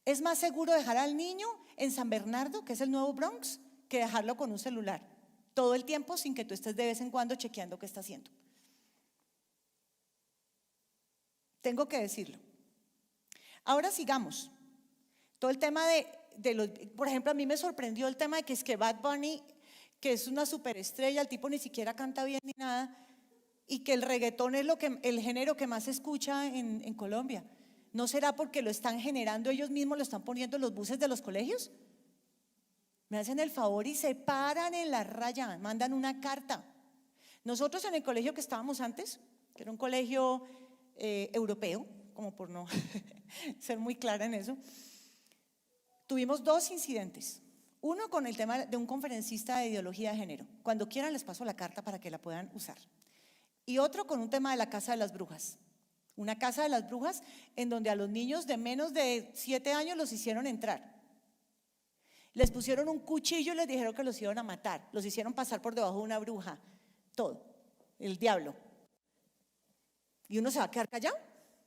Es más seguro dejar al niño en San Bernardo, que es el nuevo Bronx, que dejarlo con un celular todo el tiempo sin que tú estés de vez en cuando chequeando qué está haciendo. Tengo que decirlo. Ahora sigamos. Todo el tema por ejemplo, a mí me sorprendió el tema de que es que Bad Bunny, que es una superestrella, el tipo ni siquiera canta bien ni nada, y que el reggaetón es el género que más se escucha en Colombia. ¿No será porque lo están generando ellos mismos, lo están poniendo en los buses de los colegios? Me hacen el favor y se paran en la raya, mandan una carta. Nosotros en el colegio que estábamos antes, que era un colegio europeo, como por no ser muy clara en eso, tuvimos 2 incidentes. Uno con el tema de un conferencista de ideología de género. Cuando quieran les paso la carta para que la puedan usar. Y otro con un tema de la casa de las brujas. Una casa de las brujas en donde a los niños de menos de 7 años los hicieron entrar. Les pusieron un cuchillo y les dijeron que los iban a matar. Los hicieron pasar por debajo de una bruja. Todo. El diablo. ¿Y uno se va a quedar callado?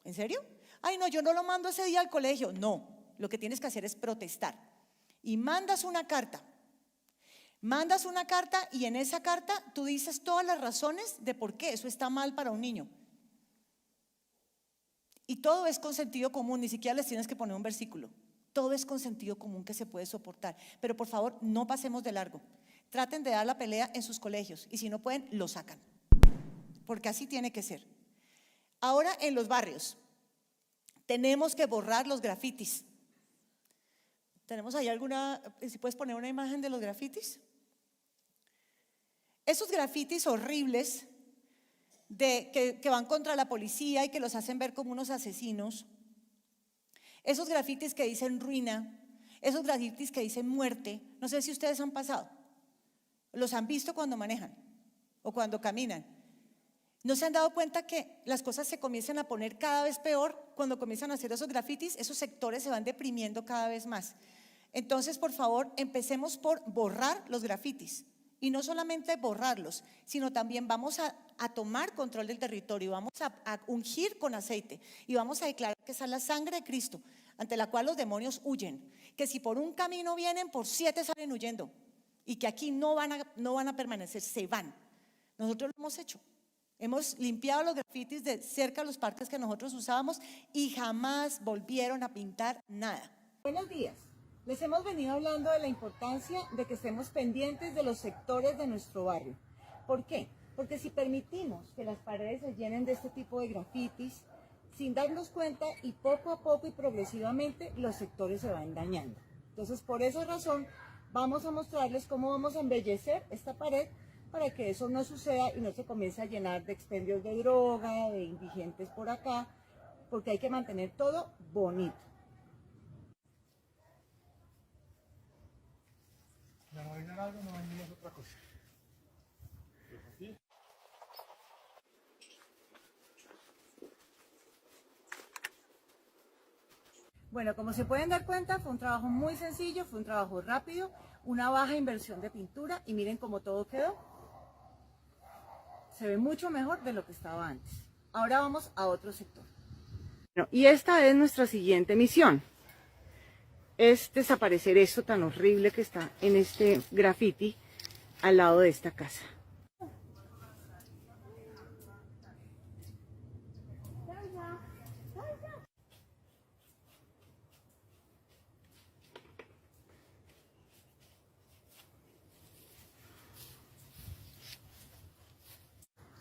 ¿En serio? Ay, no, yo no lo mando ese día al colegio. No, lo que tienes que hacer es protestar. Y mandas una carta. Mandas una carta y en esa carta tú dices todas las razones de por qué eso está mal para un niño. Y todo es con sentido común, ni siquiera les tienes que poner un versículo. Todo es con sentido común que se puede soportar. Pero por favor, no pasemos de largo. Traten de dar la pelea en sus colegios y si no pueden, lo sacan. Porque así tiene que ser. Ahora en los barrios, tenemos que borrar los grafitis. ¿Tenemos ahí si puedes poner una imagen de los grafitis? Esos grafitis horribles que van contra la policía y que los hacen ver como unos asesinos. Esos grafitis que dicen ruina, esos grafitis que dicen muerte, no sé si ustedes han pasado, los han visto cuando manejan o cuando caminan. ¿No se han dado cuenta que las cosas se comienzan a poner cada vez peor cuando comienzan a hacer esos grafitis? Esos sectores se van deprimiendo cada vez más. Entonces, por favor, empecemos por borrar los grafitis. Y no solamente borrarlos, sino también vamos a tomar control del territorio, vamos a ungir con aceite y vamos a declarar que esa es la sangre de Cristo, ante la cual los demonios huyen, que si por un camino vienen, por 7 salen huyendo y que aquí no van a permanecer, se van. Nosotros lo hemos hecho, hemos limpiado los grafitis de cerca de los parques que nosotros usábamos y jamás volvieron a pintar nada. Buenos días. Les hemos venido hablando de la importancia de que estemos pendientes de los sectores de nuestro barrio. ¿Por qué? Porque si permitimos que las paredes se llenen de este tipo de grafitis, sin darnos cuenta y poco a poco y progresivamente los sectores se van dañando. Entonces, por esa razón, vamos a mostrarles cómo vamos a embellecer esta pared para que eso no suceda y no se comience a llenar de expendios de droga, de indigentes por acá, porque hay que mantener todo bonito. Ya no vengan algo, no venimos otra cosa. Pues aquí. Bueno, como se pueden dar cuenta, fue un trabajo muy sencillo, fue un trabajo rápido, una baja inversión de pintura y miren cómo todo quedó. Se ve mucho mejor de lo que estaba antes. Ahora vamos a otro sector. Bueno, y esta es nuestra siguiente misión. Es desaparecer esto tan horrible que está en este graffiti al lado de esta casa.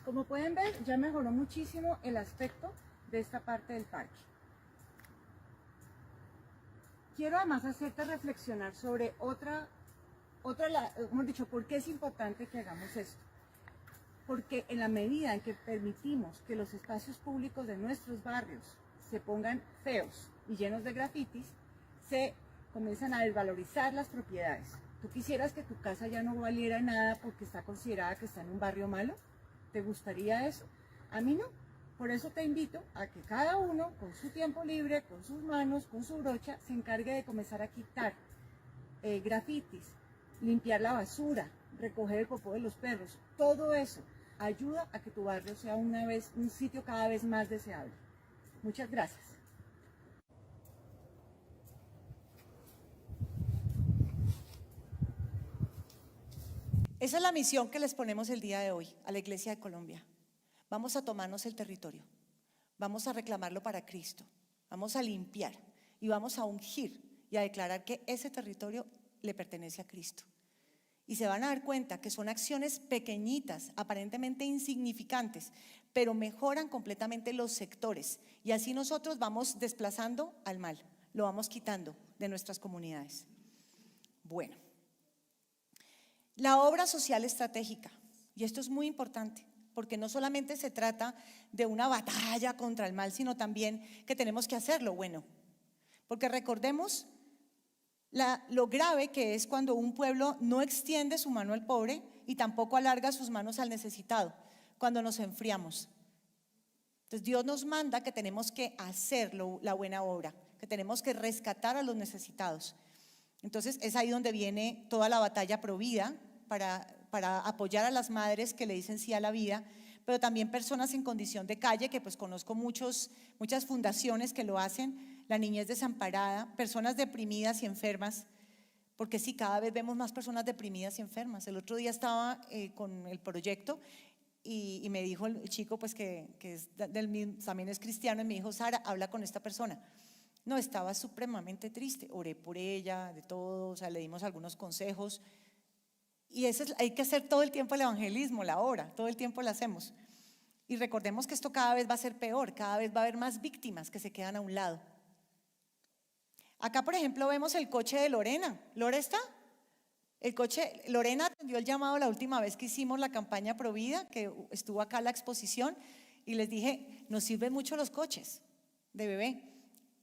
Como pueden ver, ya mejoró muchísimo el aspecto de esta parte del parque. Quiero además hacerte reflexionar sobre hemos dicho, ¿por qué es importante que hagamos esto? Porque en la medida en que permitimos que los espacios públicos de nuestros barrios se pongan feos y llenos de grafitis, se comienzan a desvalorizar las propiedades. ¿Tú quisieras que tu casa ya no valiera nada porque está considerada que está en un barrio malo? ¿Te gustaría eso? A mí no. Por eso te invito a que cada uno, con su tiempo libre, con sus manos, con su brocha, se encargue de comenzar a quitar grafitis, limpiar la basura, recoger el popó de los perros. Todo eso ayuda a que tu barrio sea un sitio cada vez más deseable. Muchas gracias. Esa es la misión que les ponemos el día de hoy a la Iglesia de Colombia. Vamos a tomarnos el territorio, vamos a reclamarlo para Cristo, vamos a limpiar y vamos a ungir y a declarar que ese territorio le pertenece a Cristo. Y se van a dar cuenta que son acciones pequeñitas, aparentemente insignificantes, pero mejoran completamente los sectores. Y así nosotros vamos desplazando al mal, lo vamos quitando de nuestras comunidades. Bueno, la obra social estratégica, y esto es muy importante, porque no solamente se trata de una batalla contra el mal, sino también que tenemos que hacer lo bueno. Porque recordemos lo grave que es cuando un pueblo no extiende su mano al pobre y tampoco alarga sus manos al necesitado, cuando nos enfriamos. Entonces Dios nos manda que tenemos que hacer la buena obra, que tenemos que rescatar a los necesitados. Entonces es ahí donde viene toda la batalla pro vida para apoyar a las madres que le dicen sí a la vida, pero también personas en condición de calle, que pues conozco muchas fundaciones que lo hacen, la niñez desamparada, personas deprimidas y enfermas, porque sí, cada vez vemos más personas deprimidas y enfermas. El otro día estaba con el proyecto y me dijo el chico pues que también es cristiano, y me dijo: Sara, habla con esta persona. No, estaba supremamente triste, oré por ella, de todo, o sea, le dimos algunos consejos. Y eso hay que hacer todo el tiempo el evangelismo, la obra, todo el tiempo la hacemos. Y recordemos que esto cada vez va a ser peor, cada vez va a haber más víctimas que se quedan a un lado. Acá, por ejemplo, vemos el coche de Lorena. ¿Lore está? Lorena atendió el llamado la última vez que hicimos la campaña Provida, que estuvo acá la exposición, y les dije, nos sirven mucho los coches de bebé.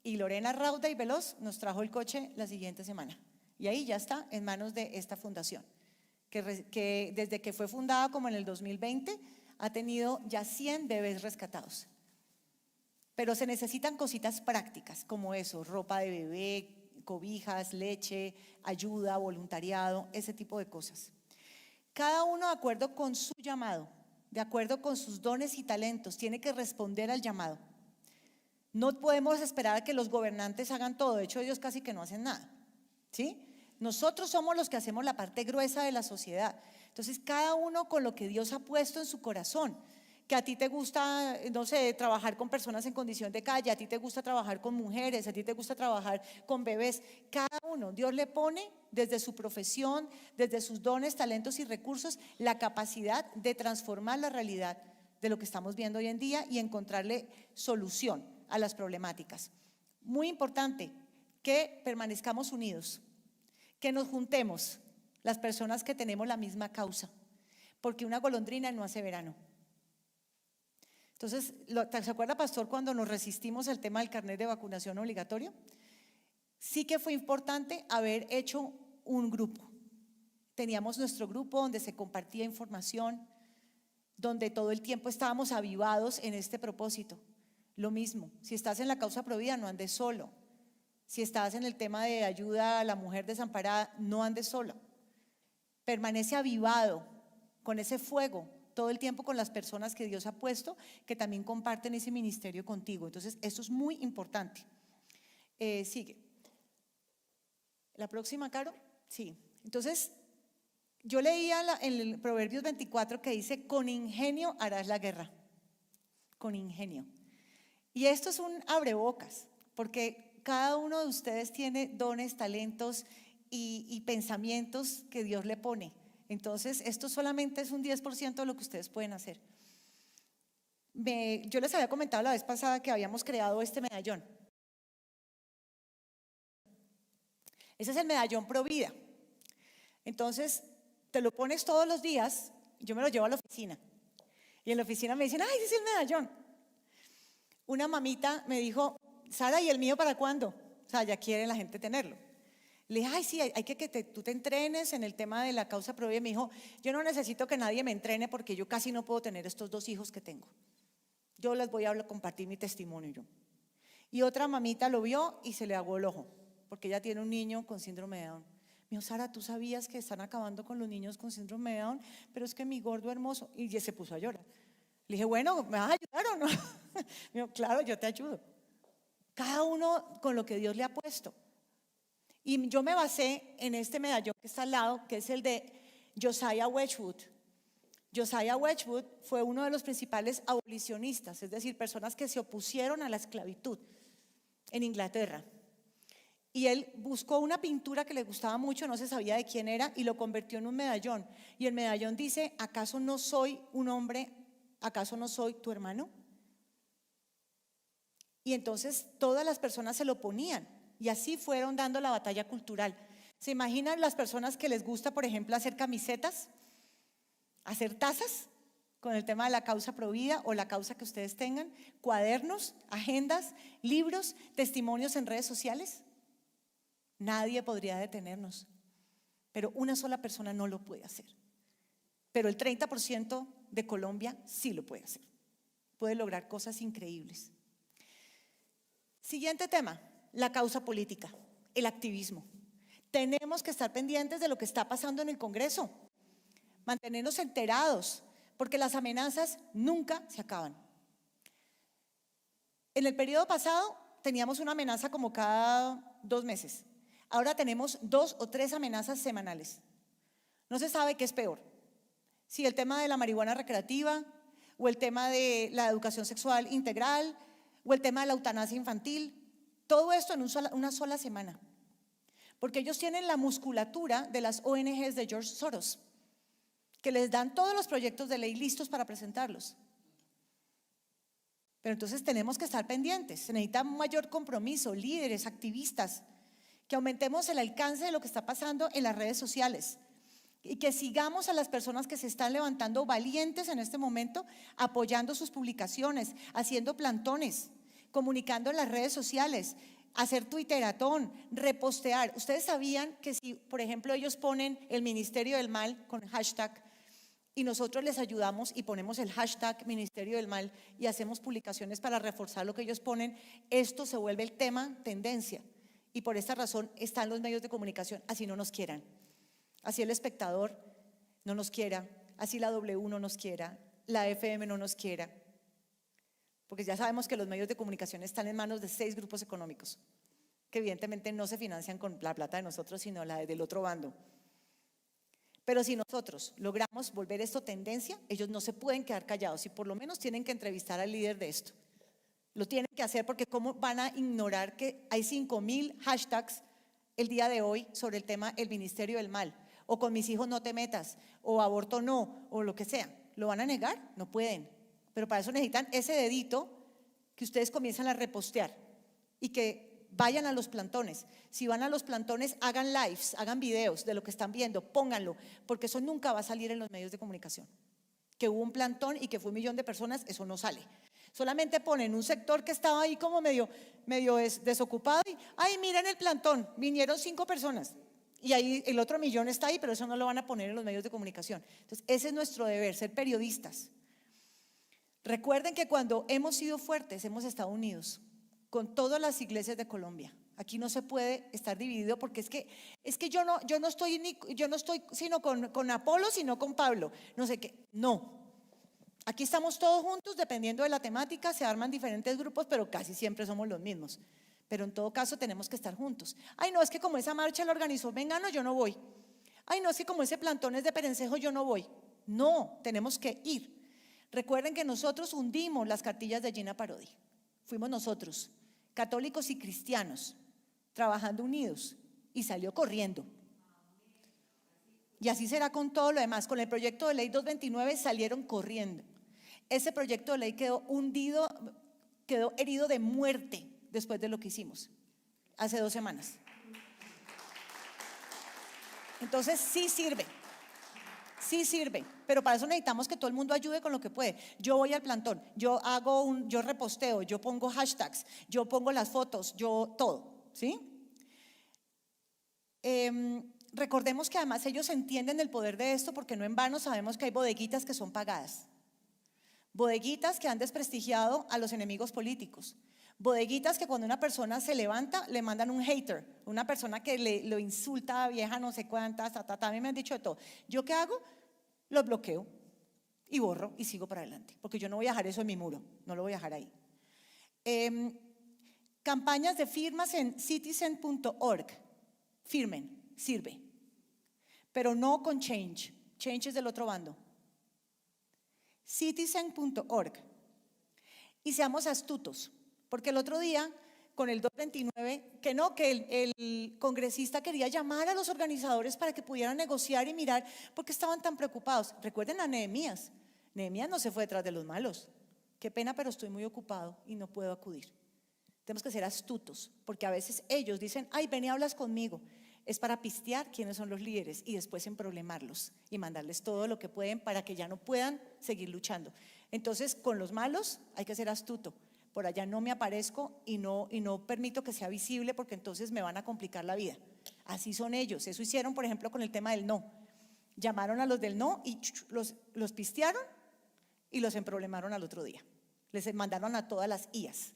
Y Lorena, rauda y veloz, nos trajo el coche la siguiente semana. Y ahí ya está en manos de esta fundación, que desde que fue fundada como en el 2020 ha tenido ya 100 bebés rescatados. Pero se necesitan cositas prácticas como eso: ropa de bebé, cobijas, leche, ayuda, voluntariado, ese tipo de cosas. Cada uno, de acuerdo con su llamado, de acuerdo con sus dones y talentos, tiene que responder al llamado. No podemos esperar a que los gobernantes hagan todo. De hecho, ellos casi que no hacen nada, ¿sí? Nosotros somos los que hacemos la parte gruesa de la sociedad. Entonces, cada uno con lo que Dios ha puesto en su corazón. Que a ti te gusta, no sé, trabajar con personas en condición de calle, a ti te gusta trabajar con mujeres, a ti te gusta trabajar con bebés. Cada uno, Dios le pone desde su profesión, desde sus dones, talentos y recursos, la capacidad de transformar la realidad de lo que estamos viendo hoy en día y encontrarle solución a las problemáticas. Muy importante que permanezcamos unidos, que nos juntemos las personas que tenemos la misma causa, porque una golondrina no hace verano. Entonces, ¿se acuerda, pastor, cuando nos resistimos al tema del carnet de vacunación obligatorio? Sí que fue importante haber hecho un grupo Teníamos nuestro grupo donde se compartía información, donde todo el tiempo estábamos avivados en este propósito. Lo mismo, si estás en la causa Provida, no andes solo. Si estás en el tema de ayuda a la mujer desamparada, no andes solo. Permanece avivado con ese fuego todo el tiempo con las personas que Dios ha puesto, que también comparten ese ministerio contigo. Entonces, esto es muy importante. Sigue. ¿La próxima, Caro? Sí. Entonces, yo leía en el Proverbios 24 que dice, con ingenio harás la guerra. Con ingenio. Y esto es un abrebocas, porque cada uno de ustedes tiene dones, talentos y pensamientos que Dios le pone. Entonces, esto solamente es un 10% de lo que ustedes pueden hacer. Yo les había comentado la vez pasada que habíamos creado este medallón. Ese es el medallón Provida. Entonces, te lo pones todos los días, yo me lo llevo a la oficina. Y en la oficina me dicen, ¡ay, ese es el medallón! Una mamita me dijo, Sara, ¿y el mío para cuándo? O sea, ya quiere la gente tenerlo. Le dije, ay, sí, hay que tú te entrenes en el tema de la causa Provida. Me dijo, yo no necesito que nadie me entrene porque yo casi no puedo tener estos 2 hijos que tengo. Yo les voy a compartir mi testimonio yo. Y otra mamita lo vio y se le aguó el ojo, porque ella tiene un niño con síndrome de Down. Me dijo, Sara, ¿tú sabías que están acabando con los niños con síndrome de Down? Pero es que mi gordo hermoso. Y ya se puso a llorar. Le dije, bueno, ¿me vas a ayudar o no? Me dijo, claro, yo te ayudo. Cada uno con lo que Dios le ha puesto. Y yo me basé en este medallón que está al lado, que es el de Josiah Wedgwood. Josiah Wedgwood fue uno de los principales abolicionistas, es decir, personas que se opusieron a la esclavitud en Inglaterra. Y él buscó una pintura que le gustaba mucho, no se sabía de quién era, y lo convirtió en un medallón. Y el medallón dice, ¿acaso no soy un hombre? ¿Acaso no soy tu hermano? Y entonces todas las personas se lo ponían. Y así fueron dando la batalla cultural. ¿Se imaginan las personas que les gusta, por ejemplo, hacer camisetas, hacer tazas con el tema de la causa Provida o la causa que ustedes tengan, cuadernos, agendas, libros, testimonios en redes sociales? Nadie podría detenernos, pero una sola persona no lo puede hacer. Pero el 30% de Colombia sí lo puede hacer. Puede lograr cosas increíbles. Siguiente tema. La causa política, el activismo. Tenemos que estar pendientes de lo que está pasando en el Congreso, mantenernos enterados, porque las amenazas nunca se acaban. En el periodo pasado teníamos una amenaza como cada 2 meses. Ahora tenemos 2 o 3 amenazas semanales. No se sabe qué es peor, si el tema de la marihuana recreativa, o el tema de la educación sexual integral, o el tema de la eutanasia infantil. Todo esto en una sola semana, porque ellos tienen la musculatura de las ONGs de George Soros, que les dan todos los proyectos de ley listos para presentarlos. Pero entonces tenemos que estar pendientes, se necesita un mayor compromiso, líderes, activistas, que aumentemos el alcance de lo que está pasando en las redes sociales y que sigamos a las personas que se están levantando valientes en este momento, apoyando sus publicaciones, haciendo plantones, comunicando en las redes sociales, hacer twitteratón, repostear. Ustedes sabían que si, por ejemplo, ellos ponen el Ministerio del Mal con hashtag y nosotros les ayudamos y ponemos el hashtag Ministerio del Mal y hacemos publicaciones para reforzar lo que ellos ponen, esto se vuelve el tema tendencia. Y por esta razón están los medios de comunicación, así no nos quieran, así El Espectador no nos quiera, así la W no nos quiera, la FM no nos quiera. Porque ya sabemos que los medios de comunicación están en manos de 6 grupos económicos, que evidentemente no se financian con la plata de nosotros, sino la del otro bando. Pero si nosotros logramos volver esto tendencia, ellos no se pueden quedar callados y por lo menos tienen que entrevistar al líder de esto. Lo tienen que hacer porque ¿cómo van a ignorar que hay 5,000 hashtags el día de hoy sobre el tema el Ministerio del Mal? O con mis hijos no te metas, o aborto no, o lo que sea. ¿Lo van a negar? No pueden. Pero para eso necesitan ese dedito que ustedes comiencen a repostear y que vayan a los plantones. Si van a los plantones, hagan lives, hagan videos de lo que están viendo, pónganlo, porque eso nunca va a salir en los medios de comunicación. Que hubo un plantón y que fue 1 millón de personas, eso no sale. Solamente ponen un sector que estaba ahí como medio desocupado y, ay, miren el plantón, vinieron 5 personas Y ahí el otro millón está ahí, pero eso no lo van a poner en los medios de comunicación. Entonces, ese es nuestro deber, ser periodistas. Recuerden que cuando hemos sido fuertes, hemos estado unidos con todas las iglesias de Colombia. Aquí no se puede estar dividido porque es que yo no estoy sino con Apolo, sino con Pablo. No sé qué. No. Aquí estamos todos juntos, dependiendo de la temática, se arman diferentes grupos, pero casi siempre somos los mismos. Pero en todo caso tenemos que estar juntos. Ay, no, es que como esa marcha la organizó Mengano, yo no voy. Ay, no, es que como ese plantón es de Perencejo, yo no voy. No, tenemos que ir. Recuerden que nosotros hundimos las cartillas de Gina Parodi. Fuimos nosotros, católicos y cristianos, trabajando unidos, y salió corriendo. Y así será con todo lo demás. Con el proyecto de ley 229 salieron corriendo. Ese proyecto de ley quedó hundido, quedó herido de muerte después de lo que hicimos hace 2 semanas. Entonces sí sirve, pero para eso necesitamos que todo el mundo ayude con lo que puede. Yo voy al plantón, yo reposteo, yo pongo hashtags, yo pongo las fotos, yo todo, ¿sí? Recordemos que además ellos entienden el poder de esto porque no en vano sabemos que hay bodeguitas que son pagadas. Bodeguitas que han desprestigiado a los enemigos políticos. Bodeguitas que cuando una persona se levanta le mandan un hater, una persona que lo insulta, vieja no sé cuántas, a mí me han dicho de todo. ¿Yo qué hago? Los bloqueo y borro y sigo para adelante, porque yo no voy a dejar eso en mi muro, no lo voy a dejar ahí. Campañas de firmas en citizen.org, firmen, sirve, pero no con Change. Change es del otro bando. Citizen.org. Y seamos astutos, porque el otro día con el 229, que el congresista quería llamar a los organizadores para que pudieran negociar y mirar por qué estaban tan preocupados. Recuerden a Nehemías. Nehemías no se fue detrás de los malos. Qué pena, pero estoy muy ocupado y no puedo acudir. Tenemos que ser astutos, porque a veces ellos dicen, ay, ven y hablas conmigo. Es para pistear quiénes son los líderes y después emproblemarlos y mandarles todo lo que pueden para que ya no puedan seguir luchando. Entonces, con los malos hay que ser astuto. Por allá no me aparezco y no permito que sea visible porque entonces me van a complicar la vida. Así son ellos. Eso hicieron, por ejemplo, con el tema del no. Llamaron a los del no y los pistearon y los emproblemaron al otro día. Les mandaron a todas las IAs.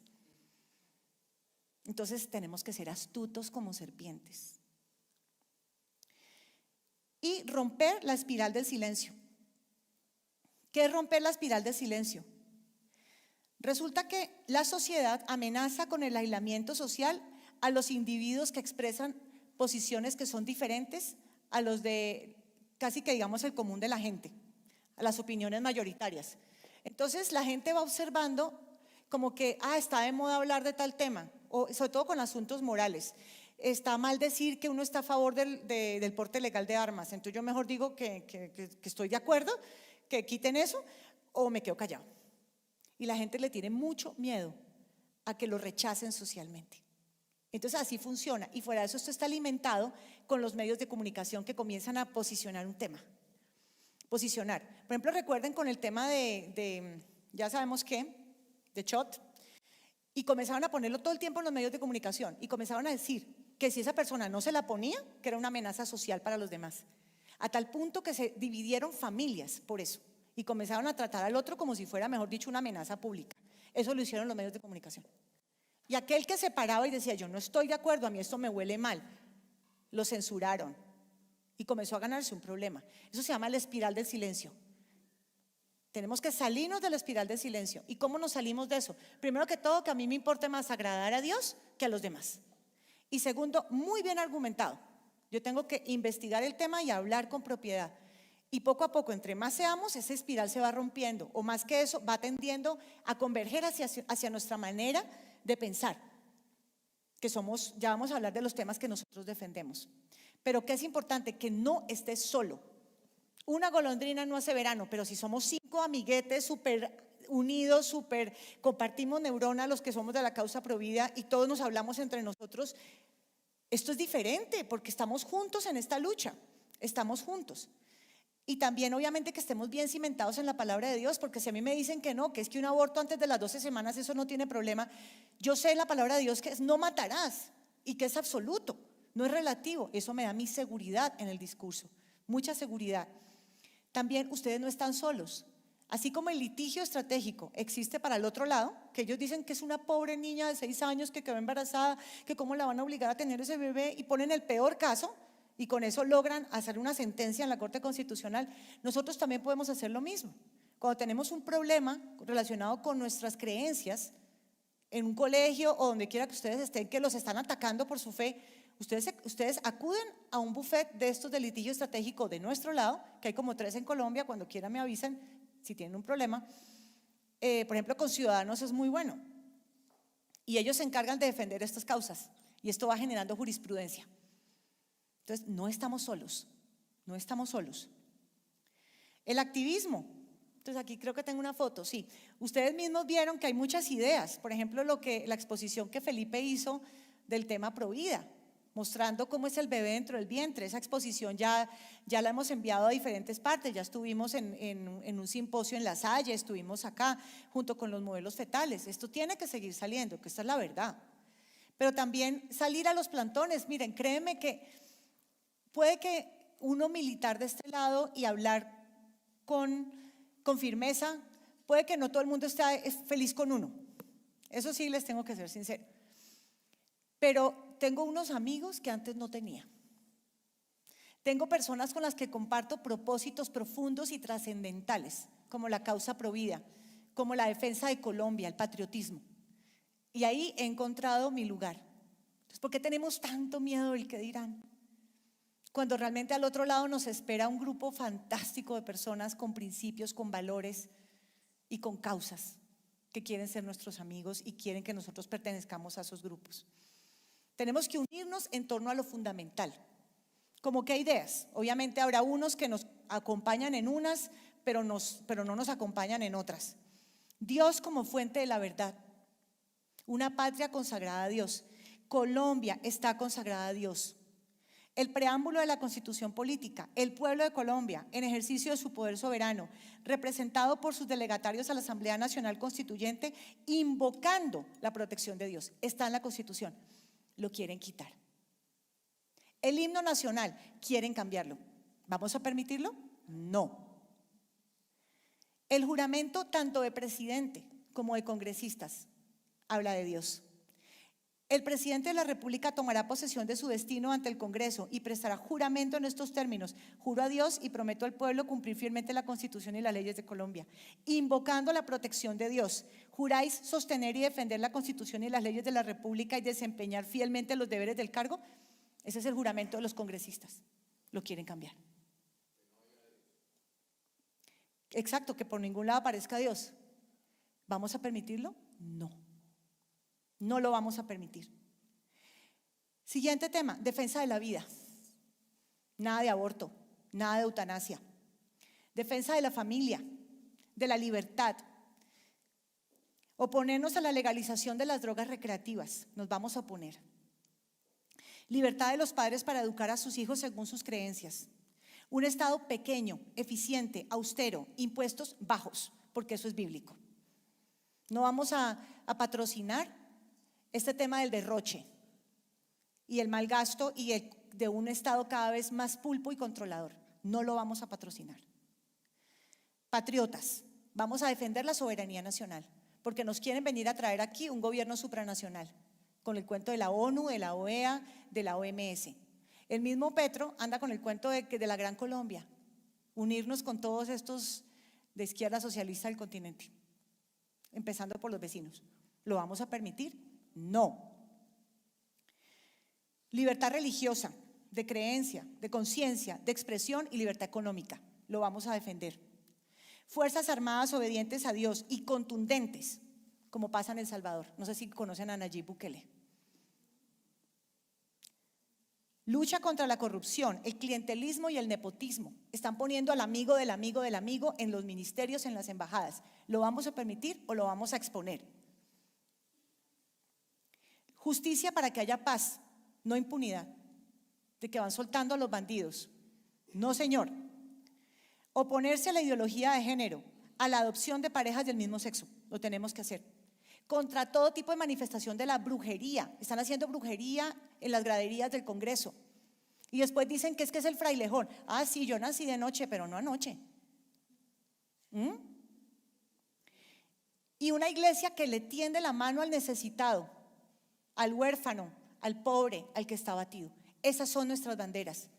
Entonces tenemos que ser astutos como serpientes. Y romper la espiral del silencio. ¿Qué es romper la espiral del silencio? Resulta que la sociedad amenaza con el aislamiento social a los individuos que expresan posiciones que son diferentes a los de casi que digamos el común de la gente, a las opiniones mayoritarias. Entonces la gente va observando como que está de moda hablar de tal tema, o sobre todo con asuntos morales. Está mal decir que uno está a favor del porte legal de armas, entonces yo mejor digo que estoy de acuerdo, que quiten eso o me quedo callado. Y la gente le tiene mucho miedo a que lo rechacen socialmente. Entonces así funciona y fuera de eso esto está alimentado con los medios de comunicación que comienzan a posicionar un tema. Posicionar. Por ejemplo, recuerden con el tema de ya sabemos qué, de shot, y comenzaron a ponerlo todo el tiempo en los medios de comunicación y comenzaron a decir que si esa persona no se la ponía, que era una amenaza social para los demás. A tal punto que se dividieron familias por eso y comenzaron a tratar al otro como si fuera, mejor dicho, una amenaza pública. Eso lo hicieron los medios de comunicación. Y aquel que se paraba y decía, yo no estoy de acuerdo, a mí esto me huele mal, lo censuraron y comenzó a ganarse un problema. Eso se llama la espiral del silencio. Tenemos que salirnos de la espiral del silencio. ¿Y cómo nos salimos de eso? Primero que todo, que a mí me importe más agradar a Dios que a los demás. Y segundo, muy bien argumentado. Yo tengo que investigar el tema y hablar con propiedad. Y poco a poco, entre más seamos, esa espiral se va rompiendo. O más que eso, va tendiendo a converger hacia nuestra manera de pensar. Que somos, ya vamos a hablar de los temas que nosotros defendemos. Pero que es importante que no estés solo. Una golondrina no hace verano, pero si somos 5 amiguetes súper unidos, compartimos neuronas los que somos de la causa Provida y todos nos hablamos entre nosotros, esto es diferente porque estamos juntos en esta lucha, estamos juntos. Y también obviamente que estemos bien cimentados en la palabra de Dios, porque si a mí me dicen que no, que es que un aborto antes de las 12 semanas eso no tiene problema, yo sé en la palabra de Dios que es no matarás y que es absoluto. No es relativo, eso me da mi seguridad en el discurso, mucha seguridad. También ustedes no están solos. Así como el litigio estratégico existe para el otro lado, que ellos dicen que es una pobre niña de 6 años que quedó embarazada, que cómo la van a obligar a tener ese bebé, y ponen el peor caso y con eso logran hacer una sentencia en la Corte Constitucional. Nosotros también podemos hacer lo mismo. Cuando tenemos un problema relacionado con nuestras creencias, en un colegio o donde quiera que ustedes estén, que los están atacando por su fe, ustedes acuden a un buffet de estos de litigio estratégico de nuestro lado, que hay como 3 en Colombia, cuando quieran me avisen si tienen un problema. Por ejemplo, con Ciudadanos es muy bueno y ellos se encargan de defender estas causas y esto va generando jurisprudencia. Entonces, no estamos solos, no estamos solos. El activismo. Entonces, aquí creo que tengo una foto, sí. Ustedes mismos vieron que hay muchas ideas. Por ejemplo, la exposición que Felipe hizo del tema Provida, mostrando cómo es el bebé dentro del vientre. Esa exposición ya la hemos enviado a diferentes partes. Ya estuvimos en un simposio en La Salle, estuvimos acá junto con los modelos fetales. Esto tiene que seguir saliendo, que esta es la verdad. Pero también salir a los plantones. Miren, créeme que puede que uno militar de este lado y hablar con firmeza, puede que no todo el mundo esté feliz con uno. Eso sí les tengo que ser sincero. Pero tengo unos amigos que antes no tenía. Tengo personas con las que comparto propósitos profundos y trascendentales, como la causa Provida, como la defensa de Colombia, el patriotismo. Y ahí he encontrado mi lugar. Entonces, ¿por qué tenemos tanto miedo del que dirán? Cuando realmente al otro lado nos espera un grupo fantástico de personas con principios, con valores y con causas que quieren ser nuestros amigos y quieren que nosotros pertenezcamos a esos grupos. Tenemos que unirnos en torno a lo fundamental. ¿Cómo qué ideas? Obviamente habrá unos que nos acompañan en unas, pero no nos acompañan en otras. Dios como fuente de la verdad. Una patria consagrada a Dios. Colombia está consagrada a Dios. El preámbulo de la Constitución Política, el pueblo de Colombia, en ejercicio de su poder soberano, representado por sus delegatarios a la Asamblea Nacional Constituyente, invocando la protección de Dios. Está en la Constitución. Lo quieren quitar. El himno nacional, quieren cambiarlo. ¿Vamos a permitirlo? No. El juramento tanto de presidente como de congresistas habla de Dios. El presidente de la República tomará posesión de su destino ante el Congreso y prestará juramento en estos términos: juro a Dios y prometo al pueblo cumplir fielmente la Constitución y las leyes de Colombia, invocando la protección de Dios. ¿Juráis sostener y defender la Constitución y las leyes de la República y desempeñar fielmente los deberes del cargo? Ese es el juramento de los congresistas. Lo quieren cambiar. Exacto, que por ningún lado aparezca Dios. ¿Vamos a permitirlo? No. No lo vamos a permitir. Siguiente tema, defensa de la vida. Nada de aborto, nada de eutanasia. Defensa de la familia, de la libertad. Oponernos a la legalización de las drogas recreativas, nos vamos a oponer. Libertad de los padres para educar a sus hijos según sus creencias. Un Estado pequeño, eficiente, austero, impuestos bajos, porque eso es bíblico. No vamos a patrocinar este tema del derroche y el mal gasto y de un Estado cada vez más pulpo y controlador. No lo vamos a patrocinar. Patriotas, vamos a defender la soberanía nacional, porque nos quieren venir a traer aquí un gobierno supranacional, con el cuento de la ONU, de la OEA, de la OMS. El mismo Petro anda con el cuento de la Gran Colombia, unirnos con todos estos de izquierda socialista del continente, empezando por los vecinos. ¿Lo vamos a permitir? No. Libertad religiosa, de creencia, de conciencia, de expresión y libertad económica. Lo vamos a defender. Fuerzas armadas obedientes a Dios y contundentes, como pasa en El Salvador. No sé si conocen a Nayib Bukele. Lucha contra la corrupción, el clientelismo y el nepotismo. Están poniendo al amigo del amigo del amigo en los ministerios, en las embajadas. ¿Lo vamos a permitir o lo vamos a exponer? Justicia para que haya paz, no impunidad, de que van soltando a los bandidos. No, señor. Oponerse a la ideología de género, a la adopción de parejas del mismo sexo, lo tenemos que hacer. contra todo tipo de manifestación de la brujería. Están haciendo brujería en las graderías del Congreso. Y después dicen que es el frailejón. Ah, sí, yo nací de noche, pero no anoche. Y una iglesia que le tiende la mano al necesitado, al huérfano, al pobre, al que está abatido. Esas son nuestras banderas.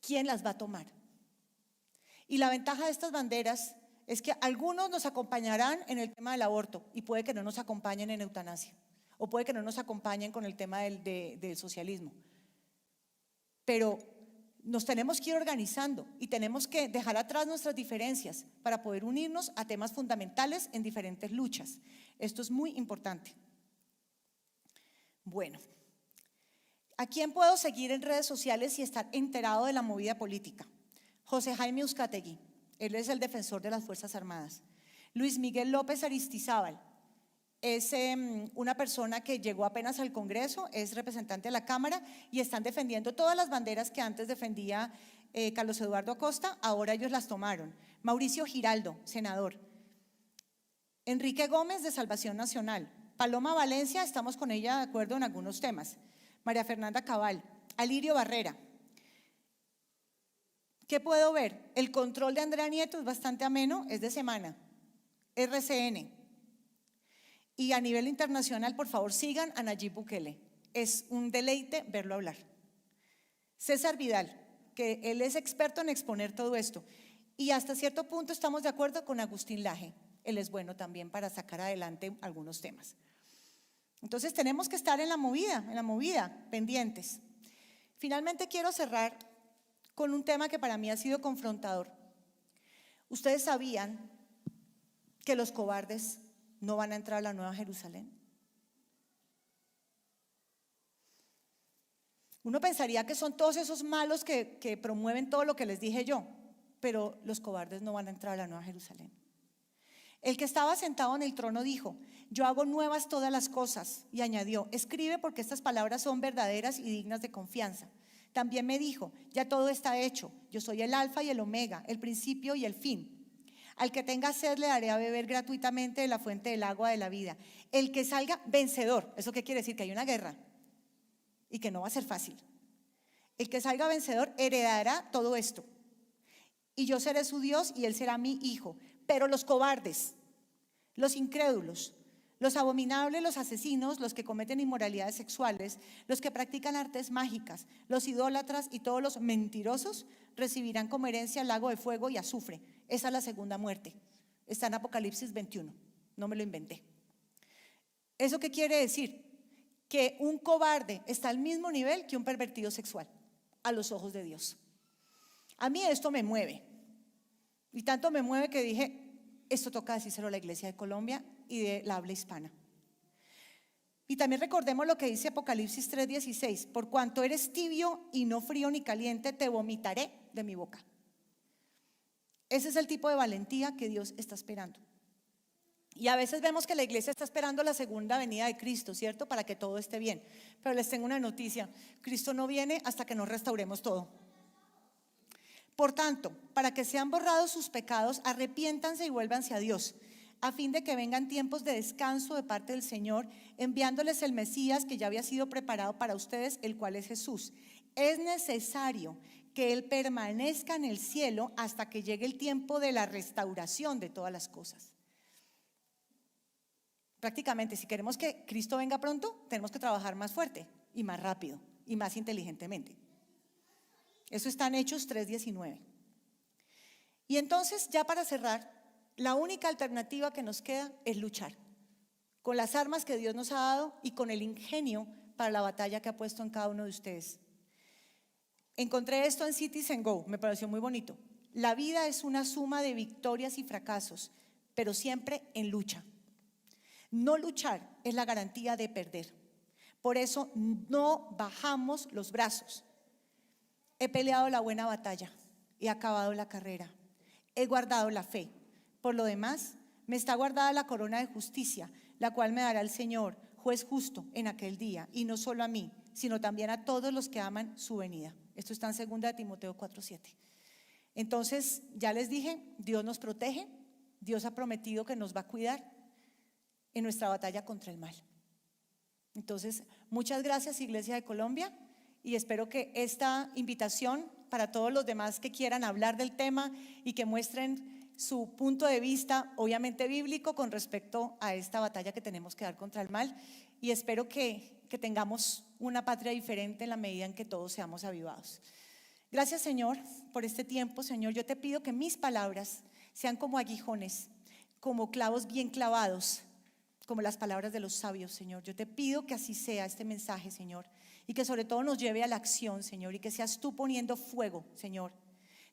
¿Quién las va a tomar? Y la ventaja de estas banderas es que algunos nos acompañarán en el tema del aborto y puede que no nos acompañen en eutanasia o puede que no nos acompañen con el tema del socialismo. Pero nos tenemos que ir organizando y tenemos que dejar atrás nuestras diferencias para poder unirnos a temas fundamentales en diferentes luchas. Esto es muy importante. Bueno, ¿a quién puedo seguir en redes sociales y estar enterado de la movida política? José Jaime Uzcategui, él es el defensor de las Fuerzas Armadas. Luis Miguel López Aristizábal, es una persona que llegó apenas al Congreso, es representante de la Cámara y están defendiendo todas las banderas que antes defendía Carlos Eduardo Acosta, ahora ellos las tomaron. Mauricio Giraldo, senador. Enrique Gómez, de Salvación Nacional. Paloma Valencia, estamos con ella de acuerdo en algunos temas. María Fernanda Cabal. Alirio Barrera. ¿Qué puedo ver? El control de Andrea Nieto es bastante ameno, es de semana. RCN. Y a nivel internacional, por favor, sigan a Nayib Bukele. Es un deleite verlo hablar. César Vidal, que él es experto en exponer todo esto. Y hasta cierto punto estamos de acuerdo con Agustín Laje. Él es bueno también para sacar adelante algunos temas. Entonces tenemos que estar en la movida, pendientes. Finalmente quiero cerrar con un tema que para mí ha sido confrontador. ¿Ustedes sabían que los cobardes no van a entrar a la Nueva Jerusalén? Uno pensaría que son todos esos malos que promueven todo lo que les dije yo, pero los cobardes no van a entrar a la Nueva Jerusalén. El que estaba sentado en el trono dijo: yo hago nuevas todas las cosas, y añadió: escribe, porque estas palabras son verdaderas y dignas de confianza. También me dijo: ya todo está hecho, yo soy el alfa y el omega, el principio y el fin. Al que tenga sed le daré a beber gratuitamente de la fuente del agua de la vida. El que salga vencedor, ¿eso qué quiere decir? Que hay una guerra y que no va a ser fácil. El que salga vencedor heredará todo esto. Y yo seré su Dios y él será mi hijo. Pero los cobardes, los incrédulos, los abominables, los asesinos, los que cometen inmoralidades sexuales, los que practican artes mágicas, los idólatras y todos los mentirosos recibirán como herencia el lago de fuego y azufre. Esa es la segunda muerte. Está en Apocalipsis 21. No me lo inventé. ¿Eso qué quiere decir? Que un cobarde está al mismo nivel que un pervertido sexual a los ojos de Dios. A mí esto me mueve. Y tanto me mueve que dije: esto toca decírselo a la Iglesia de Colombia y de la habla hispana. Y también recordemos lo que dice Apocalipsis 3:16: por cuanto eres tibio y no frío ni caliente, te vomitaré de mi boca. Ese es el tipo de valentía que Dios está esperando. Y a veces vemos que la iglesia está esperando la segunda venida de Cristo, ¿cierto? Para que todo esté bien. Pero les tengo una noticia: Cristo no viene hasta que nos restauremos todo. Por tanto, para que sean borrados sus pecados, arrepiéntanse y vuélvanse a Dios, a fin de que vengan tiempos de descanso de parte del Señor, enviándoles el Mesías que ya había sido preparado para ustedes, el cual es Jesús. Es necesario que Él permanezca en el cielo hasta que llegue el tiempo de la restauración de todas las cosas. Prácticamente, si queremos que Cristo venga pronto, tenemos que trabajar más fuerte y más rápido y más inteligentemente. Eso está en Hechos 3:19. Y entonces, ya para cerrar, la única alternativa que nos queda es luchar con las armas que Dios nos ha dado y con el ingenio para la batalla que ha puesto en cada uno de ustedes. Encontré esto en Citizen Go, me pareció muy bonito. La vida es una suma de victorias y fracasos, pero siempre en lucha. No luchar es la garantía de perder. Por eso no bajamos los brazos. He peleado la buena batalla, he acabado la carrera, he guardado la fe. Por lo demás, me está guardada la corona de justicia, la cual me dará el Señor, juez justo, en aquel día, y no solo a mí, sino también a todos los que aman su venida. Esto está en 2 Timoteo 4:7. Entonces, ya les dije, Dios nos protege, Dios ha prometido que nos va a cuidar. en nuestra batalla contra el mal. Entonces, muchas gracias, Iglesia de Colombia, y espero que esta invitación para todos los demás que quieran hablar del tema y que muestren su punto de vista, obviamente bíblico, con respecto a esta batalla que tenemos que dar contra el mal, y espero que tengamos una patria diferente en la medida en que todos seamos avivados. Gracias, Señor, por este tiempo. Señor, yo te pido que mis palabras sean como aguijones, como clavos bien clavados, como las palabras de los sabios, Señor. Yo te pido que así sea este mensaje, Señor, y que sobre todo nos lleve a la acción, Señor, y que seas tú poniendo fuego, Señor,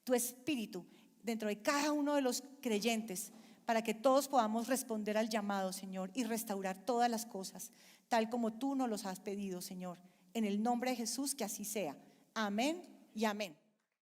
tu espíritu dentro de cada uno de los creyentes, para que todos podamos responder al llamado, Señor, y restaurar todas las cosas, tal como tú nos los has pedido, Señor. En el nombre de Jesús, que así sea. Amén y amén.